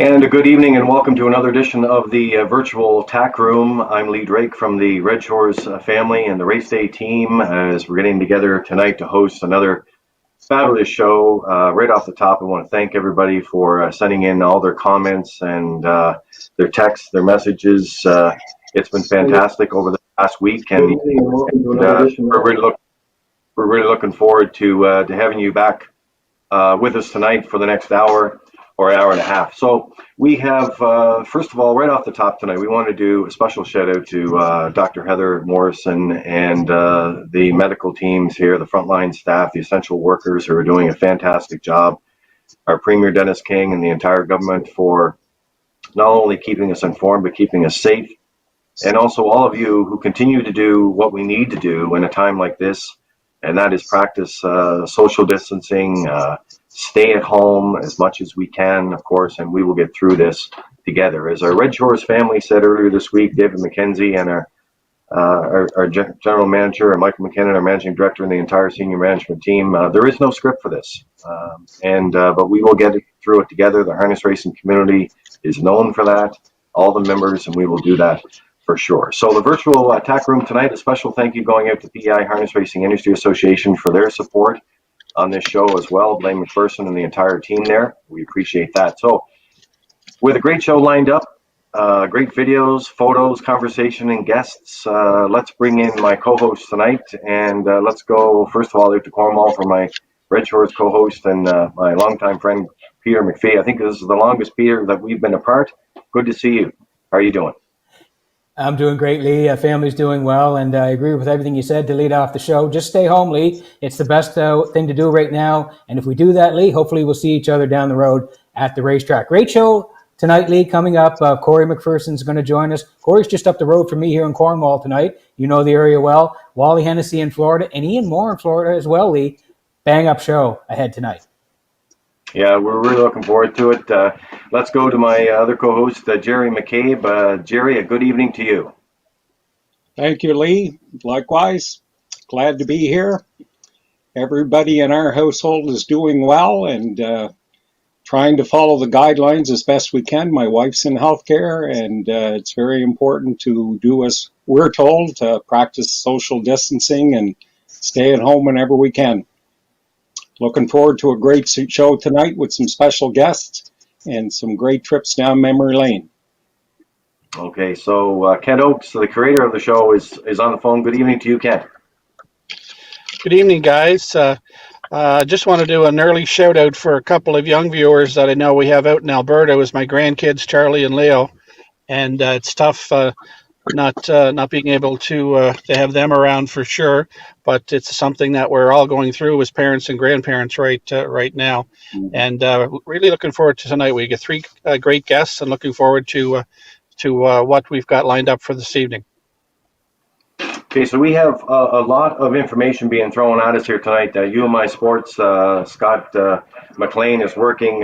And a good evening and welcome to another edition of the virtual Tack Room. I'm Lee Drake from the Red Shores family and the race day team as we're getting together tonight to host another fabulous show. Right off the top, I want to thank everybody for sending in all their comments and their texts, their messages. It's been fantastic over the past week, and we're really looking forward to having you back with us tonight for the next hour or hour and a half. So we have, first of all, right off the top tonight, we want to do a special shout out to Dr. Heather Morrison and the medical teams here, the frontline staff, the essential workers who are doing a fantastic job. Our Premier Dennis King and the entire government for not only keeping us informed, but keeping us safe. And also all of you who continue to do what we need to do in a time like this, and that is practice social distancing, stay at home as much as we can, of course, and we will get through this together. As our Red Shores family said earlier this week, David McKenzie and our general manager, and Michael McKinnon, our managing director, and the entire senior management team, there is no script for this, but we will get through it together. The harness racing community is known for that, all the members, and we will do that for sure. So the virtual Tack Room tonight, a special thank you going out to PEI Harness Racing Industry Association for their support on this show as well. Blaine McPherson and the entire team there. We appreciate that. So with a great show lined up, great videos, photos, conversation, and guests, let's bring in my co-host tonight. And let's go, first of all, out to Cornwall for my Red Shores co-host and my longtime friend, Peter McPhee. I think this is the longest, Peter, that we've been apart. Good to see you. How are you doing? I'm doing great, Lee. Family's doing well, and I agree with everything you said to lead off the show. Just stay home, Lee. It's the best thing to do right now. And if we do that, Lee, hopefully we'll see each other down the road at the racetrack. Great show tonight, Lee. Coming up, Corey McPherson's going to join us. Corey's just up the road from me here in Cornwall tonight. You know the area well. Wally Hennessey in Florida, and Ian Moir in Florida as well, Lee. Bang up show ahead tonight. Yeah, we're really looking forward to it. Let's go to my other co-host, Jerry McCabe. Jerry, a good evening to you. Thank you, Lee. Likewise, glad to be here. Everybody in our household is doing well and trying to follow the guidelines as best we can. My wife's in healthcare, and it's very important to do as we're told, to practice social distancing and stay at home whenever we can. Looking forward to a great show tonight with some special guests and some great trips down memory lane. Okay, so Kent Oakes, the creator of the show, is on the phone. Good evening to you, Kent. Good evening, guys. Just want to do an early shout out for a couple of young viewers that I know we have out in Alberta. It was my grandkids, Charlie and Leo, and it's tough not being able to have them around for sure, but it's something that we're all going through as parents and grandparents right now, and really looking forward to tonight. We get three great guests, and looking forward to what we've got lined up for this evening. Okay, so we have a lot of information being thrown at us here tonight. UMI Sports, Scott McLean is working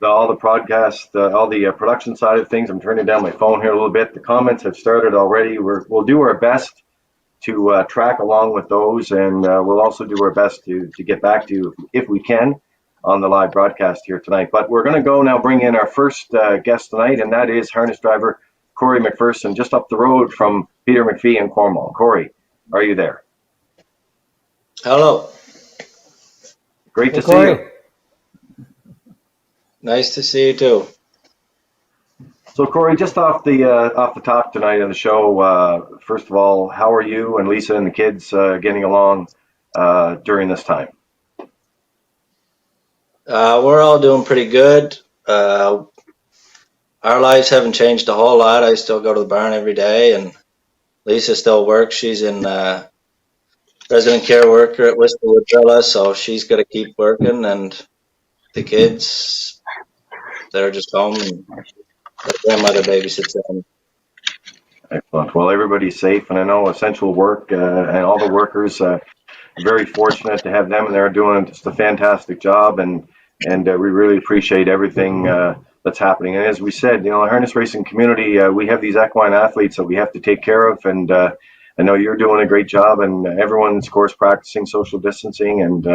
all the broadcast, all the production side of things. I'm turning down my phone here a little bit. The comments have started already. We'll do our best to track along with those, and we'll also do our best to get back to you if we can on the live broadcast here tonight. But we're going to go now bring in our first guest tonight, and that is harness driver Corey McPherson, just up the road from Peter McPhee in Cornwall. Corey, are you there? Hello. Great to see you. Nice to see you too. So Corey, just off the top tonight of the show, first of all, how are you and Lisa and the kids getting along during this time? We're all doing pretty good. Our lives haven't changed a whole lot. I still go to the barn every day, and Lisa still works. She's in resident care worker at Whistlewood Villa, so she's got to keep working, and the kids, they're just home, and their grandmother babysits them. Excellent. Well, everybody's safe, and I know essential work and all the workers are very fortunate to have them, and they're doing just a fantastic job, and we really appreciate everything that's happening. And as we said, the harness racing community, we have these equine athletes that we have to take care of, and I know you're doing a great job, and everyone's, of course, practicing social distancing and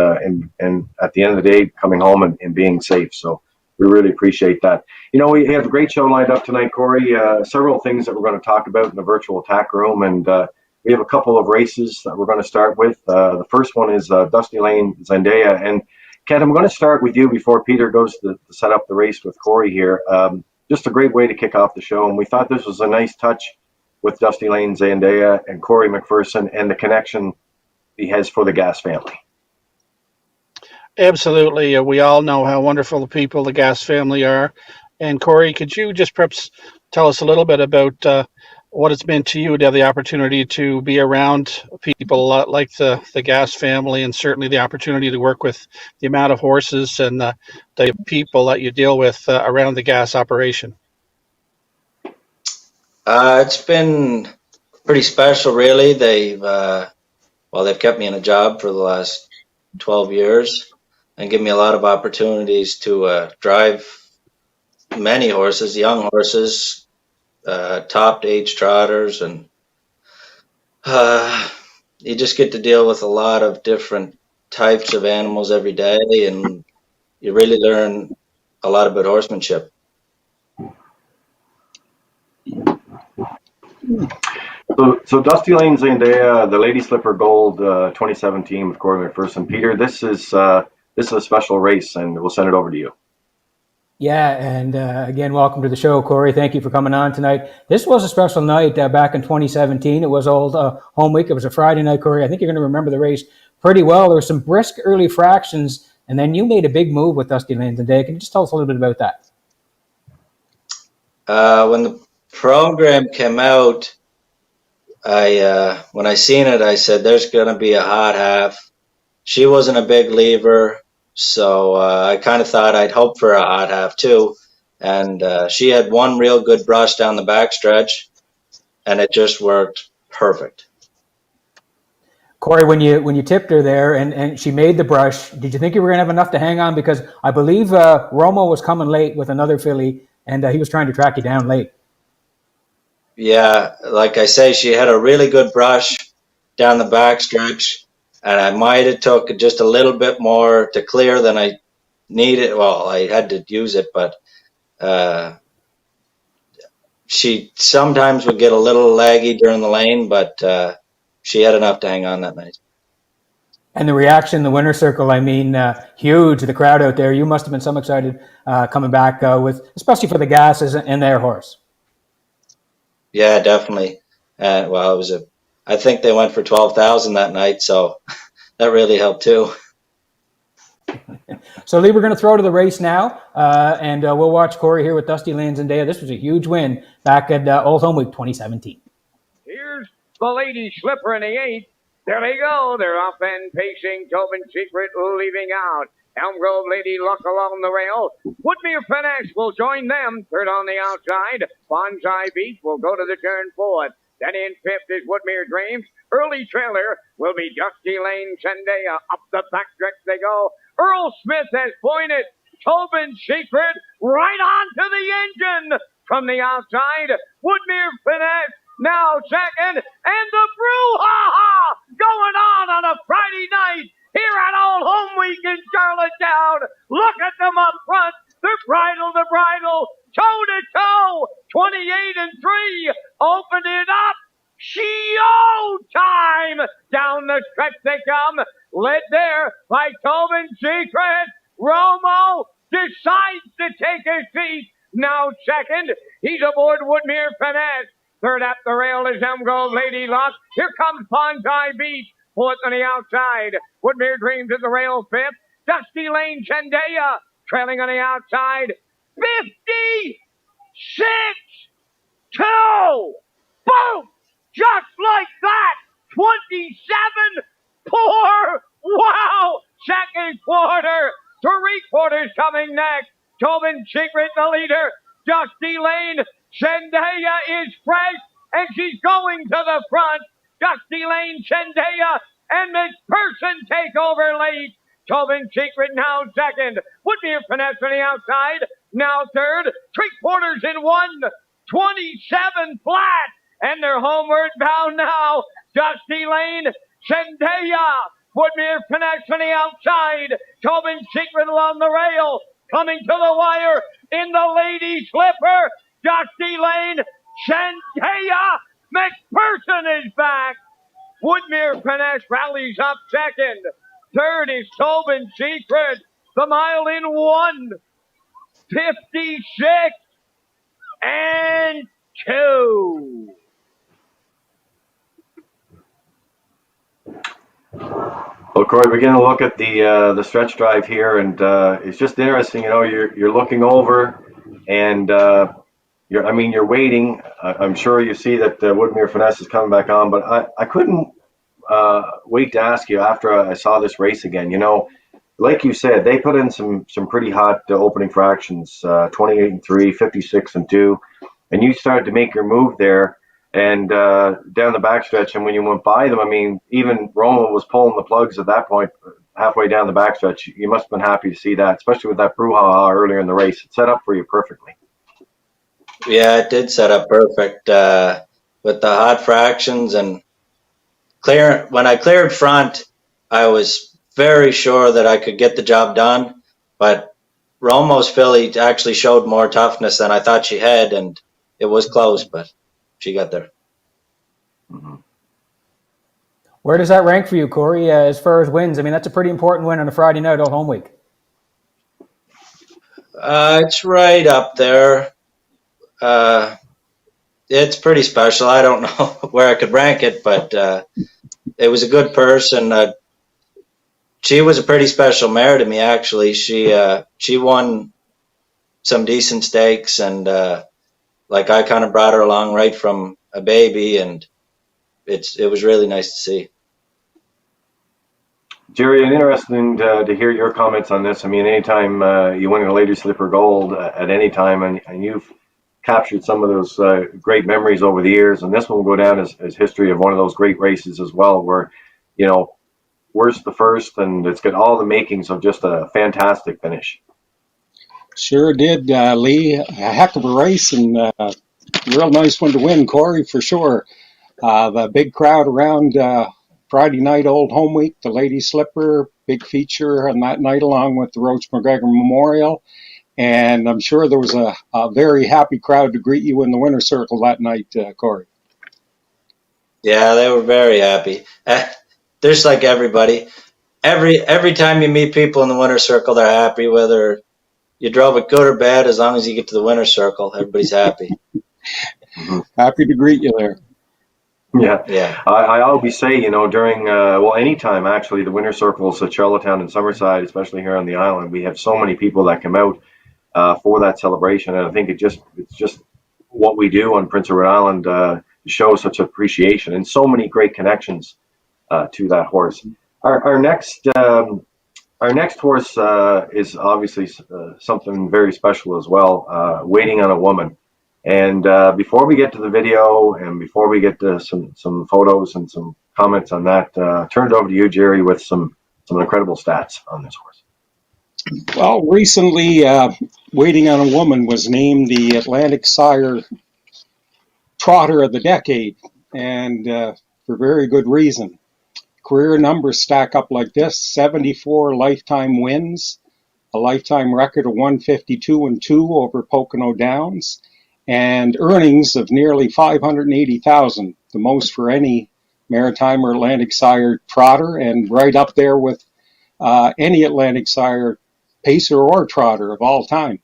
at the end of the day, coming home and being safe. So We really appreciate that. We have a great show lined up tonight, Corey. Several things that we're going to talk about in the virtual Tack Room, and we have a couple of races that we're going to start with. The first one is Dusty Lane Zendaya. And Ken, I'm going to start with you before Peter goes to set up the race with Corey here. Just a great way to kick off the show, and we thought this was a nice touch with Dusty Lane Zendaya and Corey McPherson and the connection he has for the Gas family. Absolutely. We all know how wonderful the people the Gas family are. And Corey, could you just perhaps tell us a little bit about what it's meant to you to have the opportunity to be around people like the Gas family, and certainly the opportunity to work with the amount of horses and the people that you deal with around the Gas operation? It's been pretty special, really. They've kept me in a job for the last 12 years and give me a lot of opportunities to drive many horses, young horses, top age trotters, and you just get to deal with a lot of different types of animals every day, and you really learn a lot about horsemanship. So Dusty Lane Zendaya, the Lady Slipper Gold 2017 with Corey McPherson. Peter, this is a special race, and we'll send it over to you. Yeah, and again, welcome to the show, Corey. Thank you for coming on tonight. This was a special night back in 2017. It was old home week. It was a Friday night, Corey. I think you're going to remember the race pretty well. There were some brisk early fractions, and then you made a big move with Dusty Lane Zendaya. Can you just tell us a little bit about that? When the program came out, when I seen it, I said, there's going to be a hot half. She wasn't a big lever, so I kind of thought I'd hope for a hot half too. And she had one real good brush down the backstretch, and it just worked perfect. Corey, when you tipped her there and she made the brush, did you think you were going to have enough to hang on? Because I believe Romo was coming late with another filly, and he was trying to track you down late. Yeah, like I say, she had a really good brush down the backstretch, and I might have took just a little bit more to clear than I needed. Well, I had to use it, but she sometimes would get a little laggy during the lane, but she had enough to hang on that night. And the reaction, the winner's circle, I mean, huge. The crowd out there, you must have been so excited coming back especially for the Gasses and their horse. Yeah, definitely. Well, I think they went for 12,000 that night, so that really helped too. So, Lee, we're going to throw to the race now, and we'll watch Corey here with Dusty Lane Zendaya. This was a huge win back at Old Home Week 2017. Here's the Lady Slipper in the 8th. There they go. They're off and pacing. Tobin Secret leaving out. Elm Grove Lady Luck along the rail. Woodmere Finesse will join them. Third on the outside. Bonsai Beach will go to the turn 4th. Then in 5th is Woodmere Dreams. Early trailer will be Dusty Lane Zendaya. Up the backstretch they go. Earl Smith has pointed. Tobin Secret right onto the engine from the outside. Woodmere Finesse now second. And the brouhaha going on a Friday night here at Old Home Week in Charlottetown. Look at them up front. They're bridle to bridle, toe to toe, 28 and 3. Open it up. Show time. Down the stretch they come. Led there by Tobin Secret. Romo decides to take his seat. Now second. He's aboard Woodmere Finesse. Third at the rail is Elm Grove Lady Luck. Here comes Bonsai Beach. 4th on the outside. Woodmere Dreams at the rail 5th. Dusty Lane Zendaya trailing on the outside. 56-2. Boom! Just like that. 27-4. Wow! Second quarter. 3 quarters coming next. Tobin Secret the leader. Dusty Lane Zendaya is fresh, and she's going to the front. Dusty Lane Zendaya and McPherson take over late. Tobin Secret now second. Woodmere Finesse on the outside. Now third. 3 quarters in 1. 27 flat. And they're homeward bound now. Dusty Lane Zendaya. Woodmere Finesse on the outside. Tobin Secret along the rail. Coming to the wire in the lady slipper, Dusty Lane, Shantea McPherson is back. Woodmere Finesse rallies up second. Third is Tobin Secret. The mile in 1:56 and 2. Well, Corey, we're going to look at the stretch drive here, and it's just interesting. You know, you're looking over, and you're waiting. I'm sure you see that Woodmere Finesse is coming back on, but I couldn't wait to ask you after I saw this race again. You know, like you said, they put in some pretty hot opening fractions, 28 and 3, 56 and 2, and you started to make your move there. And down the backstretch, and when you went by them, I mean, even Roma was pulling the plugs at that point, halfway down the backstretch. You must have been happy to see that, especially with that brouhaha earlier in the race. It set up for you perfectly. Yeah, it did set up perfect with the hot fractions and when I cleared front, I was very sure that I could get the job done, but Romo's filly actually showed more toughness than I thought she had, and it was close, but she got there. Mm-hmm. Where does that rank for you, Corey, as far as wins? I mean, that's a pretty important win on a Friday night old home week. It's right up there. It's pretty special. I don't know where I could rank it, but it was a good person. She was a pretty special mare to me, actually. She won some decent stakes, and I kind of brought her along right from a baby, and it was really nice to see. Jerry, interesting to hear your comments on this. I mean, anytime you win a Lady Slipper Gold at any time, and you've captured some of those great memories over the years, and this one will go down as history of one of those great races as well, where, you know, worst the first, and it's got all the makings of just a fantastic finish. Sure did, Lee. A heck of a race, and real nice one to win, Corey, for sure. The big crowd around Friday night old home week, the Lady Slipper, big feature on that night along with the Roach McGregor Memorial. And I'm sure there was a very happy crowd to greet you in the winner's circle that night, Corey. Yeah, they were very happy. There's like everybody. Every time you meet people in the winner's circle, they're happy, whether you drove it good or bad. As long as you get to the winner's circle, everybody's happy. Happy to greet you there. Yeah. I always say, you know, during anytime actually the winter circles at Charlottetown and Summerside, especially here on the island, we have so many people that come out for that celebration, and I think it's just what we do on Prince Edward Island to show such appreciation and so many great connections to that horse. Our next horse is obviously something very special as well. Waiting on a Woman. And before we get to the video and before we get to some photos and some comments on that, turn it over to you, Jerry, with some incredible stats on this horse. Well, recently, Waiting on a Woman was named the Atlantic Sire Trotter of the Decade, and for very good reason. Career numbers stack up like this: 74 lifetime wins, a lifetime record of 152 and 2 over Pocono Downs, and earnings of nearly $580,000, the most for any Maritime or Atlantic Sire trotter, and right up there with any Atlantic Sire pacer or trotter of all time.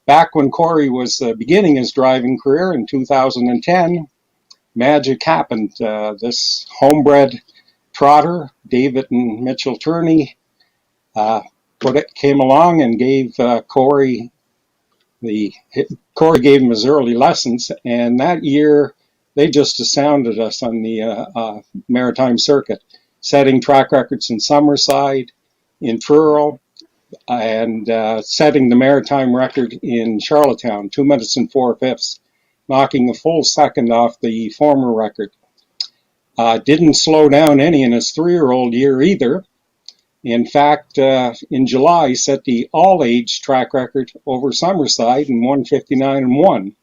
Back when Corey was beginning his driving career in 2010, magic happened. This homebred trotter, David and Mitchell Turney, came along and gave Corey gave him his early lessons, and that year they just astounded us on the maritime circuit, setting track records in Summerside, in Truro, and setting the maritime record in Charlottetown, 2 minutes and 4/5, knocking a full second off the former record. Didn't slow down any in his 3-year-old year either. In fact, in July, set the all-age track record over Summerside in 1:59 and 1,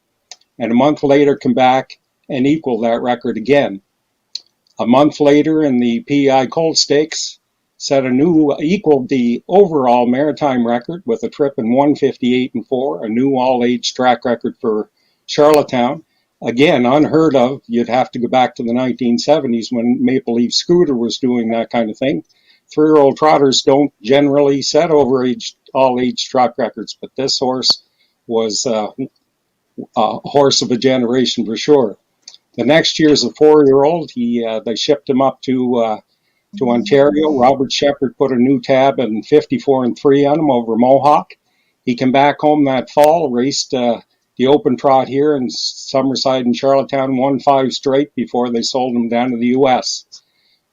and a month later come back and equal that record again. A month later in the PEI Colt Stakes, equaled the overall maritime record with a trip in 1:58 and 4, a new all-age track record for Charlottetown. Again, unheard of. You'd have to go back to the 1970s when Maple Leaf Scooter was doing that kind of thing. 3-year-old trotters don't generally set all-age track records, but this horse was a horse of a generation for sure. The next year, as a 4-year-old, they shipped him up to Ontario. Robert Shepard put a new tab in 54 and 3 on him over Mohawk. He came back home that fall, raced the open trot here in Summerside and Charlottetown, won 5 straight before they sold him down to the U.S.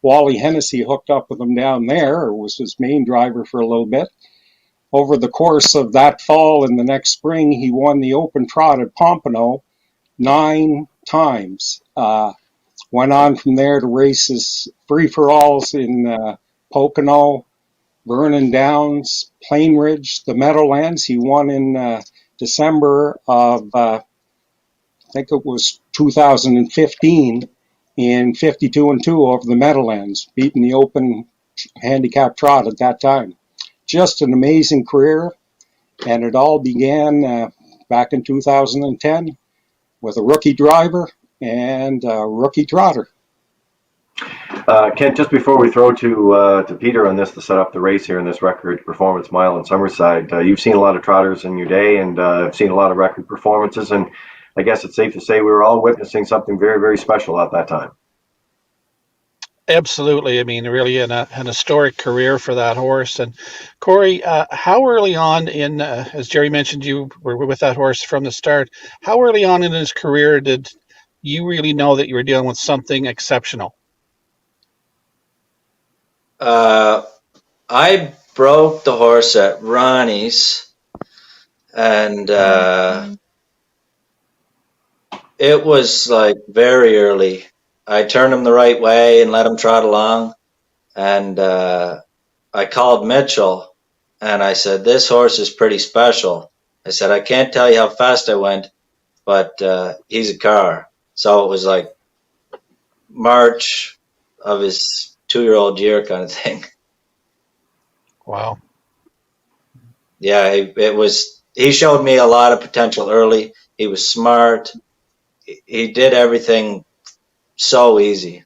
Wally Hennessey hooked up with him down there, or was his main driver for a little bit. Over the course of that fall and the next spring, he won the open trot at Pompano 9 times. Went on from there to races free-for-alls in Pocono, Vernon Downs, Plain Ridge, the Meadowlands. He won in December of, I think it was 2015, in 52 and 2 over the Meadowlands, beating the open handicap trot at that time. Just an amazing career, and it all began back in 2010 with a rookie driver and a rookie trotter. Kent, just before we throw to Peter on this to set up the race here in this record performance mile in Summerside, you've seen a lot of trotters in your day, and I've seen a lot of record performances, and I guess it's safe to say we were all witnessing something very, very special at that time. Absolutely. I mean, really an historic career for that horse. And Corey, how early on in, as Jerry mentioned, you were with that horse from the start. How early on in his career did you really know that you were dealing with something exceptional? I broke the horse at Ronnie's, and it was like very early. I turned him the right way and let him trot along, and I called Mitchell, and I said, this horse is pretty special. I said, I can't tell you how fast I went, but he's a car. So it was like March of his 2-year-old year kind of thing. Wow. Yeah, he showed me a lot of potential early. He was smart. He did everything so easy.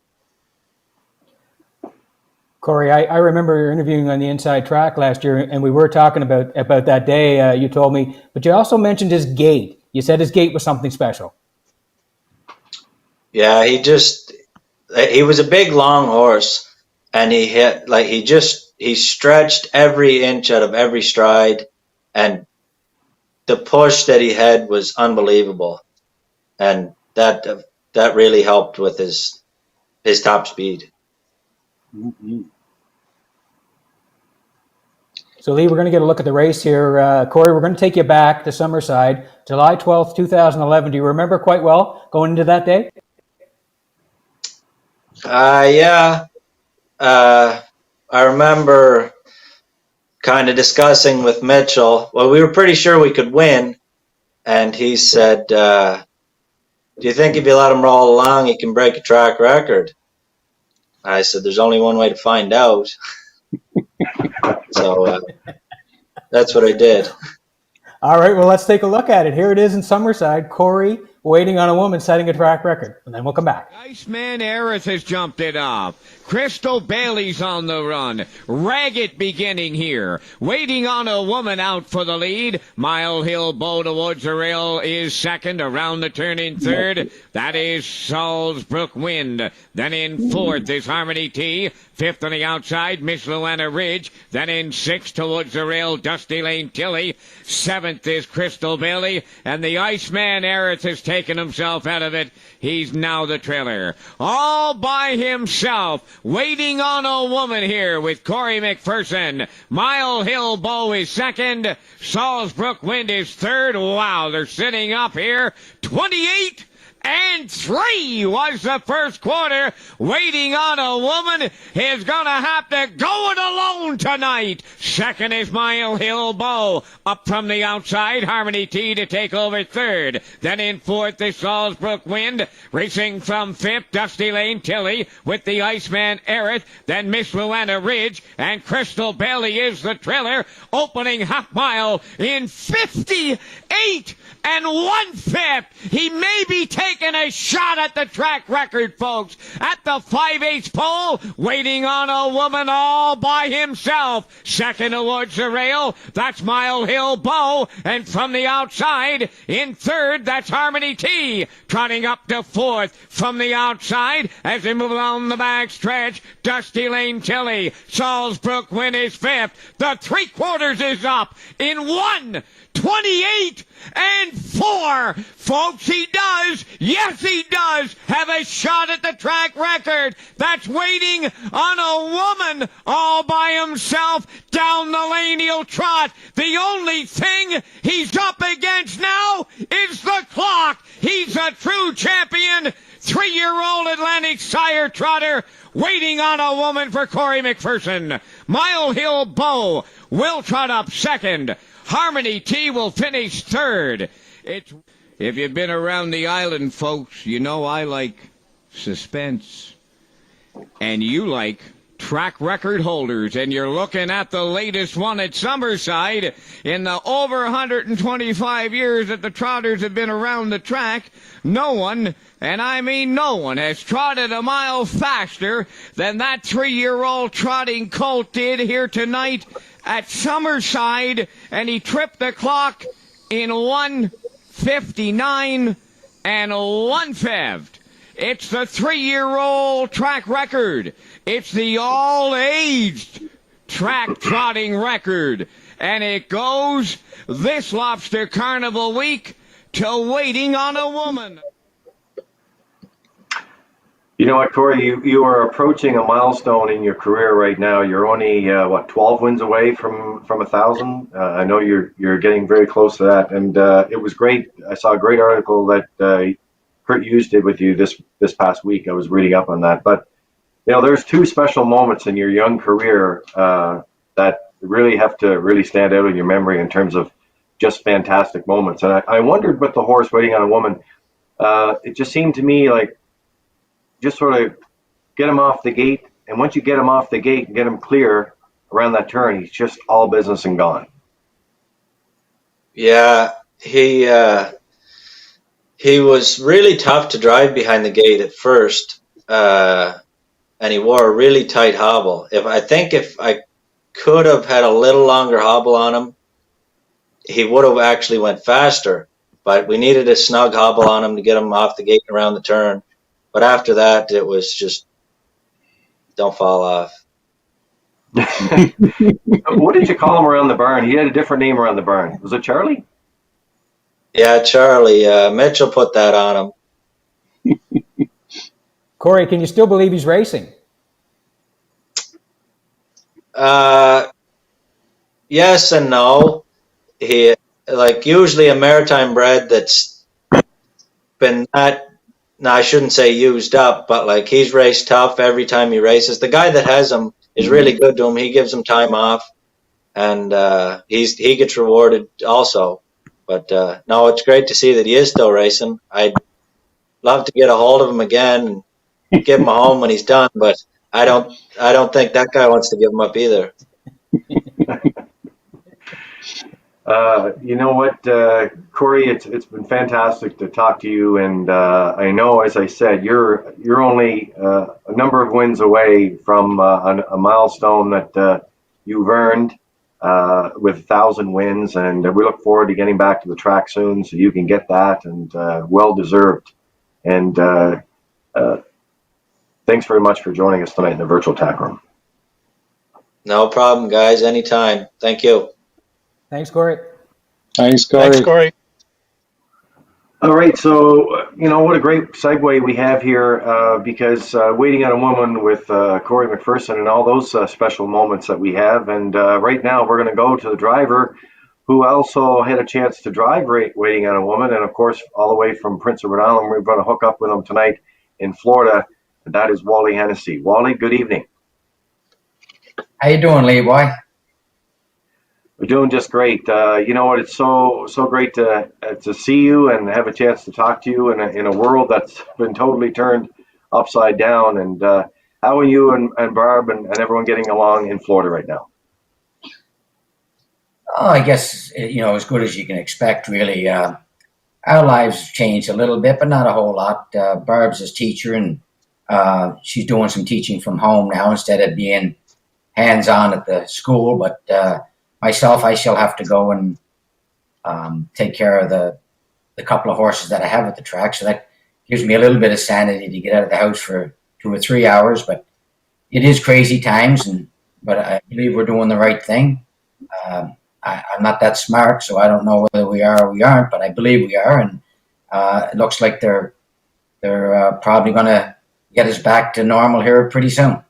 Corey, I remember interviewing on the Inside Track last year, and we were talking about that day, you told me, but you also mentioned his gait. You said his gait was something special. Yeah, he was a big, long horse, and he stretched every inch out of every stride, and the push that he had was unbelievable, and that really helped with his top speed. Mm-hmm. So, Lee, we're going to get a look at the race here. Corey, we're going to take you back to Summerside, July 12th, 2011. Do you remember quite well going into that day? Yeah. I remember kind of discussing with Mitchell. Well, we were pretty sure we could win, and he said, do you think if you let him roll along, he can break a track record? I said, there's only one way to find out. So that's what I did. All right, well, let's take a look at it. Here it is in Summerside. Corey waiting on a woman setting a track record. And then we'll come back. Iceman Harris has jumped it off. Crystal Bailey's on the run. Ragged beginning here. Waiting on a woman out for the lead. Mile Hill Bow towards the rail is second. Around the turn in third. That is Salisbrook Wind. Then in fourth is Harmony T. Fifth on the outside, Miss Luana Ridge. Then in sixth towards the rail, Dusty Lane Tilly. Seventh is Crystal Bailey. And the Iceman Harris has taken himself out of it. He's now the trailer. All by himself. Waiting on a woman here with Corey McPherson. Mile Hill Bow is second. Salisbrook Wind is third. Wow, they're sitting up here. 28 and 3 was the first quarter. Waiting on a Woman is going to have to go it alone tonight. Second is Mile Hill Bow. Up from the outside, Harmony T to take over third. Then in fourth is Salisbrook Wind. Racing from fifth, Dusty Lane Tilly with the Iceman Erith. Then Miss Luana Ridge and Crystal Belly is the trailer. Opening half mile in 58 and 1/5. He may be taking a shot at the track record, folks. At the 5/8 pole, waiting on a Woman all by himself. Second towards the rail, that's Mile Hill Bow. And from the outside, in third, that's Harmony T. Trotting up to fourth from the outside as they move along the back stretch. Dusty Lane Tilly. Salisbrook Win is fifth. The 3/4 is up in 1:28 and 4. Folks, he does, yes he does, have a shot at the track record. That's waiting on a Woman all by himself. Down the lane he'll trot. The only thing he's up against now is the clock. He's a true champion. 3-year-old Atlantic Sire trotter waiting on a Woman for Corey McPherson. Mile Hill Bow will trot up second. Harmony T will finish third. If you've been around the island, folks, you know I like suspense. And you like track record holders. And you're looking at the latest one at Summerside. In the over 125 years that the trotters have been around the track, no one, and I mean no one, has trotted a mile faster than that 3-year-old trotting colt did here tonight at Summerside, and he tripped the clock in 1:59 and 1/5. It's the 3-year-old track record. It's the all-aged track trotting record. And it goes this Lobster Carnival week to Waiting on a Woman. You know what, Corey, you are approaching a milestone in your career right now. You're only, 12 wins away from 1,000. I know you're getting very close to that. And it was great. I saw a great article that Kurt Hughes did with you this past week. I was reading up on that. But, there's 2 special moments in your young career that really have to really stand out in your memory in terms of just fantastic moments. And I wondered with the horse Waiting on a Woman, it just seemed to me like just sort of get him off the gate. And once you get him off the gate and get him clear around that turn, he's just all business and gone. Yeah, he was really tough to drive behind the gate at first, and he wore a really tight hobble. If I could have had a little longer hobble on him, he would have actually went faster. But we needed a snug hobble on him to get him off the gate and around the turn. But after that, it was just don't fall off. What did you call him around the barn? He had a different name around the barn. Was it Charlie? Yeah, Charlie. Mitchell put that on him. Corey, can you still believe he's racing? Yes and no. He usually a maritime bred that's been that. No, I shouldn't say used up, but he's raced tough every time he races. The guy that has him is really good to him. He gives him time off, and he gets rewarded also. But no, it's great to see that he is still racing. I'd love to get a hold of him again and give him a home when he's done, but I don't think that guy wants to give him up either. You know what, Corey, it's been fantastic to talk to you, and I know, as I said, you're only a number of wins away from a milestone that you've earned with 1,000 wins, and we look forward to getting back to the track soon so you can get that, and well deserved. And thanks very much for joining us tonight in the virtual Tack Room. No problem, guys. Anytime. Thank you. Thanks, Corey. Thanks, Corey. Thanks, Corey. All right, so what a great segue we have here, because Waiting on a Woman with Corey McPherson and all those special moments that we have, and right now we're going to go to the driver who also had a chance to drive Waiting on a Woman, and of course, all the way from Prince Edward Island. We're going to hook up with him tonight in Florida, and that is Wally Hennessey. Wally, good evening. How you doing, Lee boy? We're doing just great. You know what? It's so great to see you and have a chance to talk to you in a world that's been totally turned upside down. And how are you and Barb and everyone getting along in Florida right now? Oh, I guess, as good as you can expect, really. Our lives changed a little bit, but not a whole lot. Barb's a teacher, and she's doing some teaching from home now instead of being hands-on at the school. But myself, I still have to go and take care of the couple of horses that I have at the track. So that gives me a little bit of sanity to get out of the house for 2 or 3 hours. But it is crazy times, but I believe we're doing the right thing. I'm not that smart, so I don't know whether we are or we aren't, but I believe we are. And it looks like they're probably going to get us back to normal here pretty soon.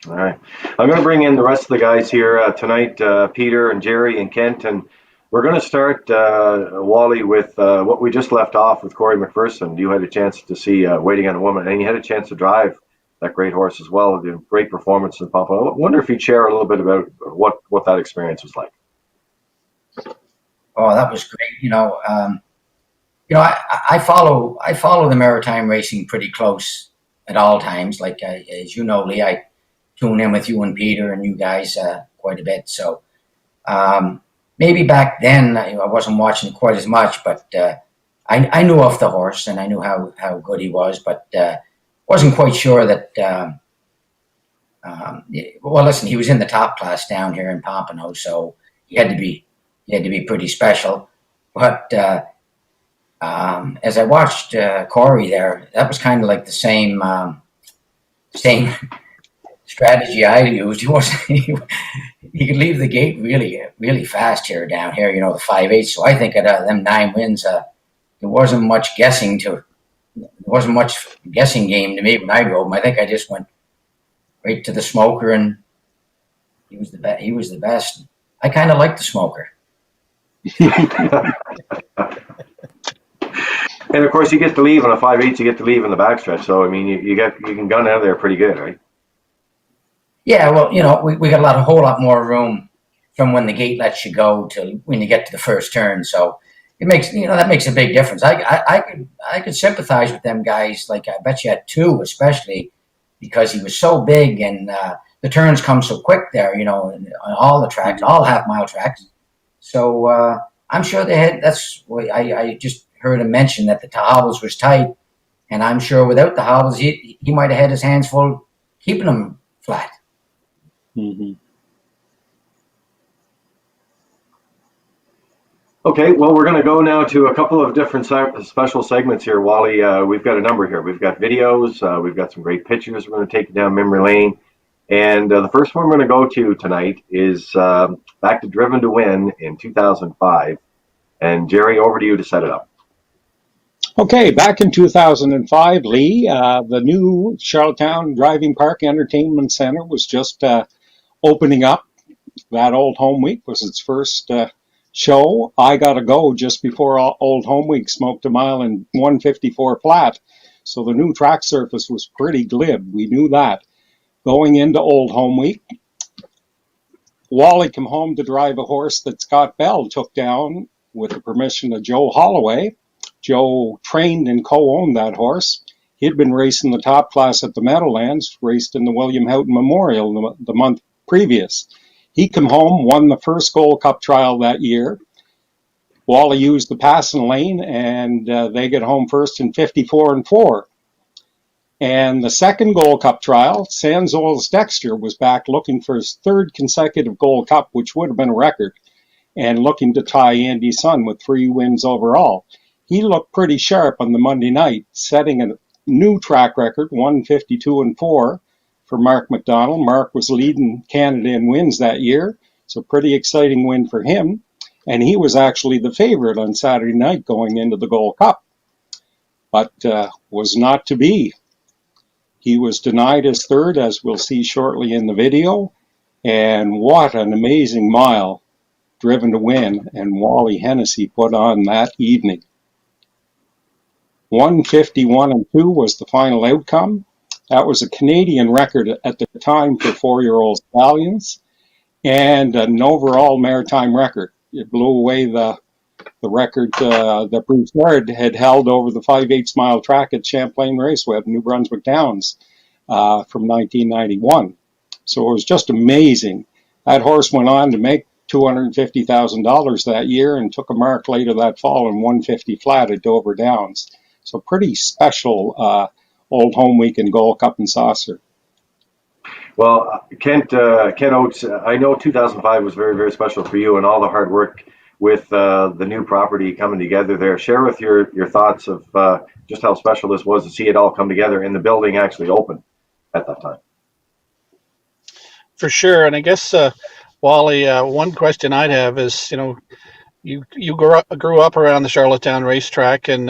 All right. I'm going to bring in the rest of the guys here tonight, Peter and Jerry and Kent, and we're going to start, Wally, with what we just left off with Corey McPherson. You had a chance to see Waiting on a Woman, and you had a chance to drive that great horse as well. The great performance in Papa. I wonder if you'd share a little bit about what that experience was like. Oh, that was great. I follow the maritime racing pretty close at all times. Like as you know, Lee, I tune in with you and Peter and you guys quite a bit. So maybe back then I wasn't watching quite as much, but I knew of the horse and I knew how good he was, but wasn't quite sure that. Well, listen, he was in the top class down here in Pompano, so he had to be pretty special. But as I watched Corey there, that was kind of like the same strategy I used. He could leave the gate really, really fast here down here, the 5/8. So I think at them 9 wins, there wasn't much guessing game to me when I drove him. I think I just went right to the smoker, and he was the best. I kind of like the smoker. And of course, you get to leave on a 5/8. You get to leave in the backstretch. So I mean, you can gun out of there pretty good, right? Yeah, well, we got a whole lot more room from when the gate lets you go to when you get to the first turn. So it makes that makes a big difference. I could sympathize with them guys. Like I bet you at 2, especially because he was so big and the turns come so quick there. On all the tracks, all half-mile tracks. So I'm sure they had. That's what I just heard him mention that the hobbles was tight, and I'm sure without the hobbles, he might have had his hands full keeping them flat. Mm-hmm. Okay, well, we're going to go now to a couple of different special segments here, Wally. We've got a number here. We've got videos. We've got some great pictures. We're going to take you down memory lane. And the first one we're going to go to tonight is back to Driven to Win in 2005. And Jerry, over to you to set it up. Okay, back in 2005, Lee, the new Charlottetown Driving Park Entertainment Center was just opening up. That Old Home Week was its first show. I got to go just before Old Home Week, smoked a mile in 154 flat. So the new track surface was pretty glib. We knew that. Going into Old Home Week, Wally came home to drive a horse that Scott Bell took down with the permission of Joe Holloway. Joe trained and co-owned that horse. He'd been racing the top class at the Meadowlands, raced in the William Houghton Memorial the month previous. He came home, won the first Gold Cup trial that year. Wally used the passing lane, and they get home first in 54-4. And the second Gold Cup trial, Sanzolis Dexter was back looking for his third consecutive Gold Cup, which would have been a record, and looking to tie Andy Sun with 3 wins overall. He looked pretty sharp on the Monday night, setting a new track record, 152-4 for Mark McDonald. Mark was leading Canada in wins that year, so pretty exciting win for him. And he was actually the favorite on Saturday night going into the Gold Cup, but was not to be. He was denied his third, as we'll see shortly in the video. And what an amazing mile Driven to Win and Wally Hennessey put on that evening. 151-2 was the final outcome. That was a Canadian record at the time for 4-year-old stallions and an overall maritime record. It blew away the record that Bruce Baird had held over the 5/8 mile track at Champlain Raceway at New Brunswick Downs from 1991. So it was just amazing. That horse went on to make $250,000 that year and took a mark later that fall in 150 flat at Dover Downs. So pretty special Old Home Week in Gold Cup and Saucer. Well, Kent Oates, I know 2005 was very, very special for you and all the hard work with the new property coming together there. Share with your thoughts of just how special this was to see it all come together and the building actually open at that time. For sure. And I guess, Wally, one question I'd have is, you grew up around the Charlottetown racetrack and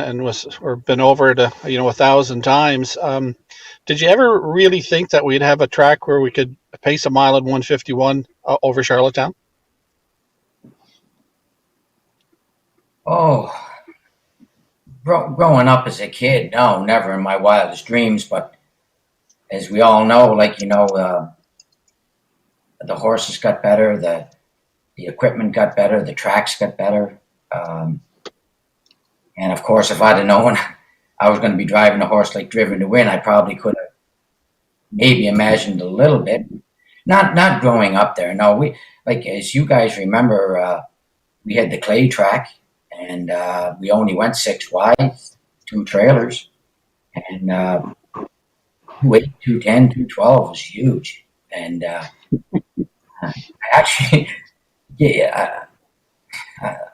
been over it 1,000 times. Did you ever really think that we'd have a track where we could pace a mile at 151 over Charlottetown? Oh, growing up as a kid, no, never in my wildest dreams. But as we all know, the horses got better, the equipment got better, the tracks got better. And of course, if I'd have known I was going to be driving a horse like Driven to Win, I probably could have maybe imagined a little bit. Not growing up there. No, as you guys remember, we had the clay track, and we only went 6 wide, 2 trailers, and 208, 210, 212 was huge. And actually,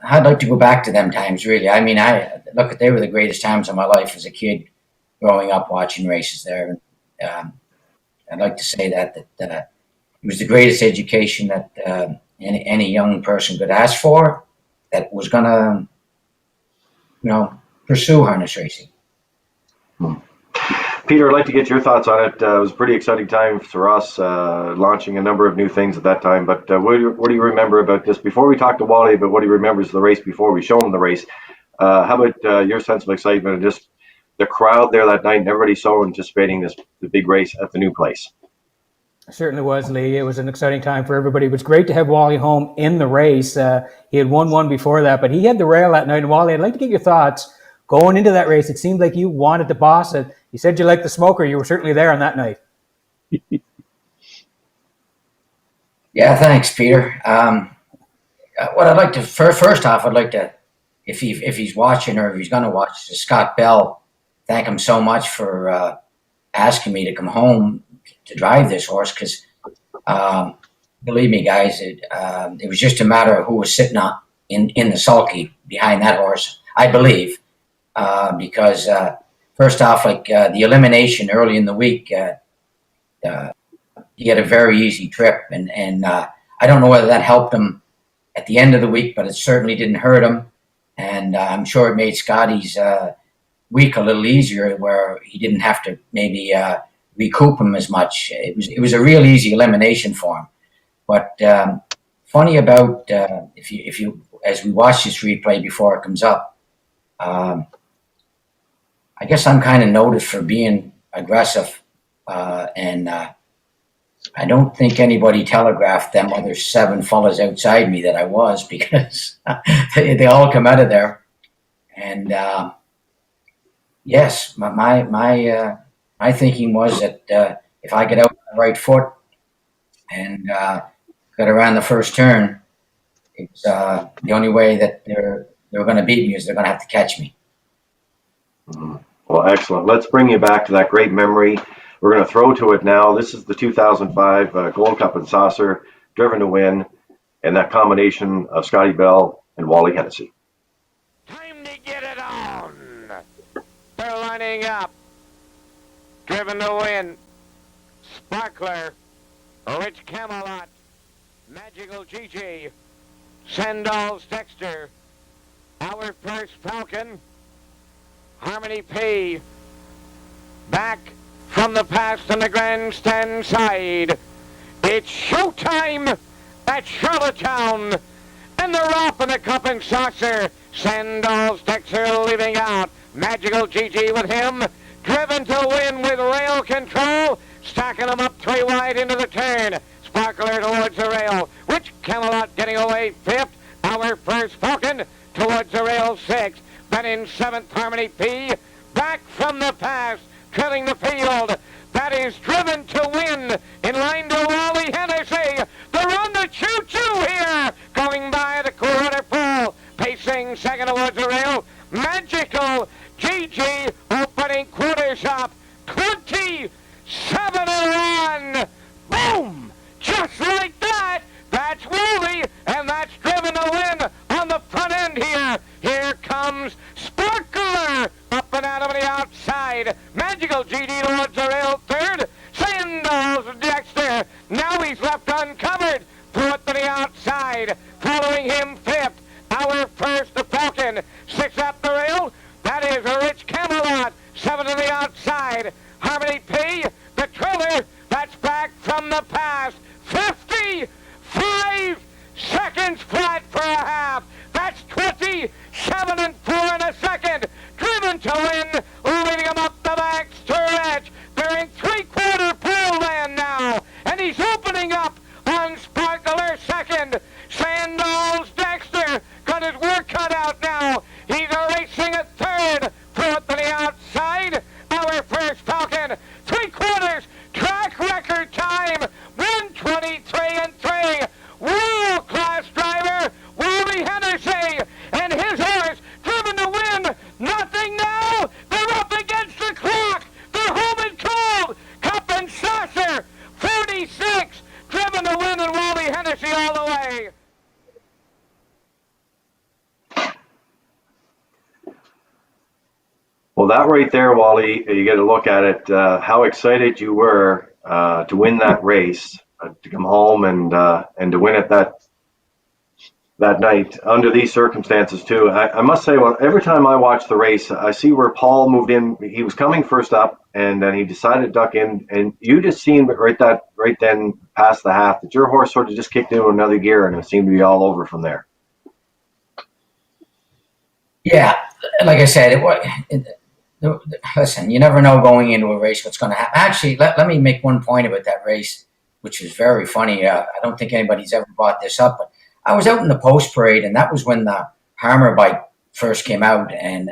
I'd like to go back to them times, really. I mean, they were the greatest times of my life as a kid, growing up watching races there. I'd like to say that it was the greatest education that any young person could ask for that was going to, pursue harness racing. Peter, I'd like to get your thoughts on it. It was a pretty exciting time for us, launching a number of new things at that time. But what do you remember about this? Before we talk to Wally, but what he remembers of the race before we show him the race. How about your sense of excitement and just the crowd there that night and everybody so anticipating the big race at the new place? It certainly was, Lee. It was an exciting time for everybody. It was great to have Wally home in the race. He had won one before that, but he had the rail that night. And Wally, I'd like to get your thoughts. Going into that race, it seemed like you wanted to boss it. You said you liked the smoker. You were certainly there on that night. Yeah, thanks, Peter. What I'd like to first off, I'd like to, if he's watching or if he's going to watch, Scott Bell, thank him so much for asking me to come home to drive this horse, because believe me, guys, it was just a matter of who was sitting in the sulky behind that horse, I believe, because first off, the elimination early in the week, he had a very easy trip, and I don't know whether that helped him at the end of the week, but it certainly didn't hurt him, and I'm sure it made Scotty's week a little easier, where he didn't have to maybe recoup him as much. It was a real easy elimination for him. But funny about if you as we watch this replay before it comes up, I guess I'm kind of noted for being aggressive, and I don't think anybody telegraphed them other 7 fellas outside me that I was, because they all come out of there. And yes, my thinking was that if I get out on the right foot and got around the first turn, it's the only way that they're going to beat me is they're going to have to catch me. Well, excellent. Let's bring you back to that great memory. We're going to throw to it now. This is the 2005 Gold Cup and Saucer, Driven to Win, and that combination of Scotty Bell and Wally Hennessey. Time to get it on. They're lining up. Driven to Win. Sparkler. Rich Camelot. Magical Gigi. Sandals Dexter. Our First Falcon. Harmony P. Back from the past on the grandstand side. It's showtime at Charlottetown. And on the rough and the cup and saucer. Sandals, Dexter leaving out. Magical Gigi with him. Driven to win with rail control. Stacking them up 3 wide into the turn. Sparkler towards the rail. Which Camelot getting away 5th. Our first Falcon towards the rail 6th. Then in 7th, Harmony P. Back from the pass, trailing the field. That is Driven to Win in line to Wally Hennessey. The run to choo-choo here. Going by the quarter pole. Pacing second towards the rail. Magical Gigi opening quarter shop. 27-1. Boom! Just like that. That's Wally, and that's Driven to Win on the front end here. Here comes Sparkler up and out of the outside. Magical GD towards the rail 3rd. Sandals Dexter. Now he's left uncovered. Through it to the outside. Following him 5th. Our first Falcon. 6th up the rail. That is Rich Camelot. 7th to the outside. Harmony P. The trailer. That's back from the pass. 55 seconds flat for a half. That's 27 and 4 in a second. Driven to Win, leading him up the back stretch. They're in 3/4 pool land now, and he's opening up on Sparkler 2nd. Sandals Dexter got his work cut out now. He's racing at 3rd. Throw it to the outside. Our first Falcon, 3/4 track record time, 1:23 and 3. World-class driver, Wally Hennessey, and his horse, Driven to Win. Nothing now. They're up against the clock. They're home and cold. Cup and saucer, 46. Driven to Win and Wally Hennessey all the way. Well, that right there, Wally, you get a look at it, how excited you were to win that race, to come home and to win it that night under these circumstances too. I must say, well, every time I watch the race, I see where Paul moved in. He was coming first up, and then he decided to duck in, and you just seen right then past the half that your horse sort of just kicked into another gear, and it seemed to be all over from there. Yeah, like I said, listen, you never know going into a race what's going to happen. Actually, let me make one point about that race, which is very funny. I don't think anybody's ever brought this up, but I was out in the post parade, and that was when the Harmer bike first came out, and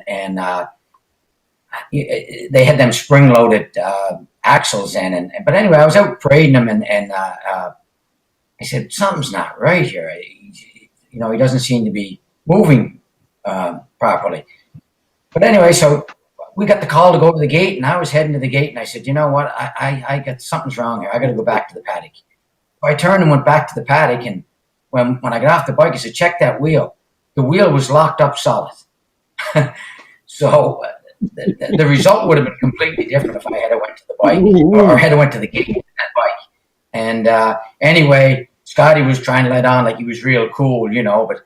they had them spring loaded axles in, but anyway, I was out parading them, and I said, something's not right here. He doesn't seem to be moving properly. But anyway, so we got the call to go to the gate, and I was heading to the gate, and I said, you know what, I got something's wrong here. I got to go back to the paddock. So I turned and went back to the paddock, and when I got off the bike, I said, check that wheel. The wheel was locked up solid. So the result would have been completely different if I had went to the bike or had went to the gate with that bike. And anyway, Scotty was trying to let on like he was real cool, but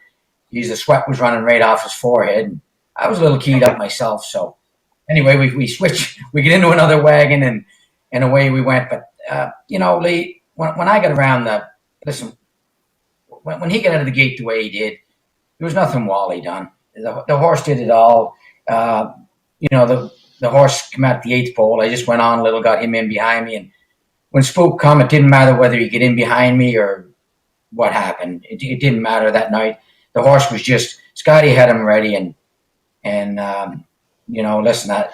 the sweat was running right off his forehead. And I was a little keyed up myself. So anyway, we switched. We get into another wagon, and away we went. But, Lee, when I got around when he got out of the gate the way he did, there was nothing Wally done. The horse did it all. The horse came out the 8th pole. I just went on a little, got him in behind me. And when Spook come, it didn't matter whether he get in behind me or what happened. It didn't matter that night. The horse was just, Scotty had him ready. And listen,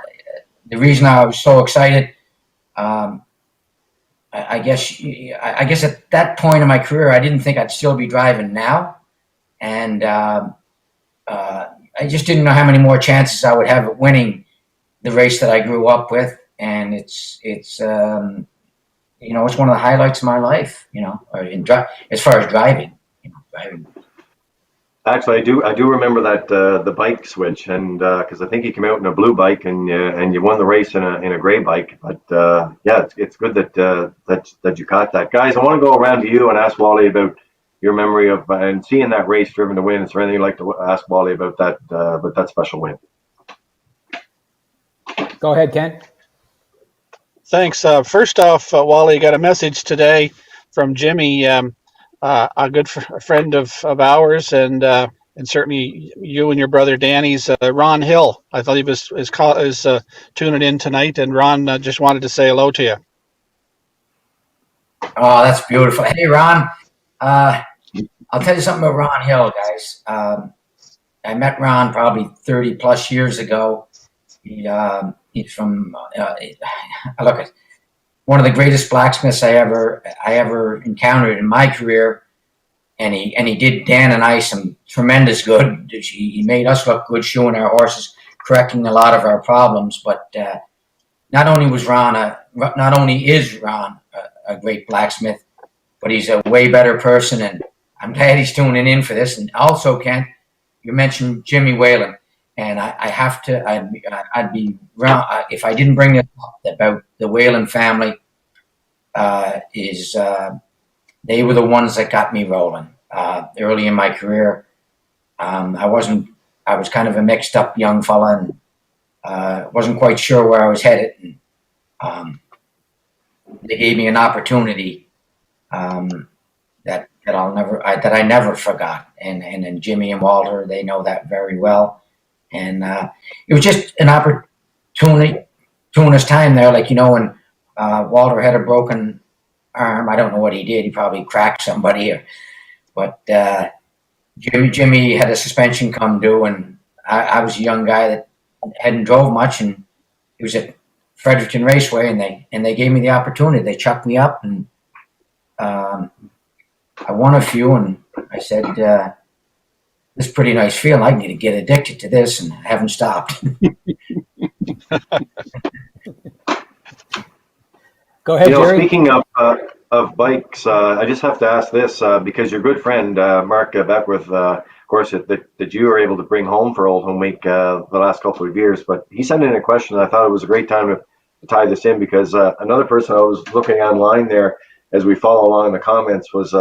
the reason I was so excited, I guess at that point in my career, I didn't think I'd still be driving now. And I just didn't know how many more chances I would have at winning the race that I grew up with. And it's one of the highlights of my life, as far as driving, driving. Actually, I do remember that the bike switch, and because I think you came out in a blue bike and you won the race in a gray bike. But yeah, it's good that you caught that, guys. I want to go around to you and ask Wally about your memory of and seeing that race Driven to Win. Is there anything you'd like to ask Wally about that special win? Go ahead, Ken. Thanks. First off, Wally, got a message today from Jimmy. a good friend of ours, and certainly you and your brother Danny's Ron Hill. I thought he is tuning in tonight, and Ron just wanted to say hello to you. Oh, that's beautiful. Hey, Ron, I'll tell you something about Ron Hill, guys. I met Ron probably 30 plus years ago. He's from look at one of the greatest blacksmiths I ever encountered in my career, and he did Dan and I some tremendous good. He made us look good, shoeing our horses, correcting a lot of our problems. But not only is Ron a great blacksmith, but he's a way better person, and I'm glad he's tuning in for this. And also, Kent, you mentioned Jimmy Whalen, and I'd be wrong if I didn't bring this up about the Whalen family. They were the ones that got me rolling early in my career. I was kind of a mixed up young fella, and wasn't quite sure where I was headed. And they gave me an opportunity that I never forgot. And Jimmy and Walter, they know that very well. And it was just an opportunity, his time there. Like, when Walter had a broken arm, I don't know what he did. He probably cracked somebody, but Jimmy had a suspension come due, and I was a young guy that hadn't drove much, and it was at Fredericton Raceway, and they gave me the opportunity. They chucked me up, and I won a few, and I said, this is a pretty nice feeling. I need to get addicted to this, and I haven't stopped. Go ahead, Jerry. Speaking of bikes, I just have to ask this because your good friend Mark Beckwith, of course, that you were able to bring home for Old Home Week the last couple of years, but he sent in a question. I thought it was a great time to tie this in because another person I was looking online there as we follow along in the comments was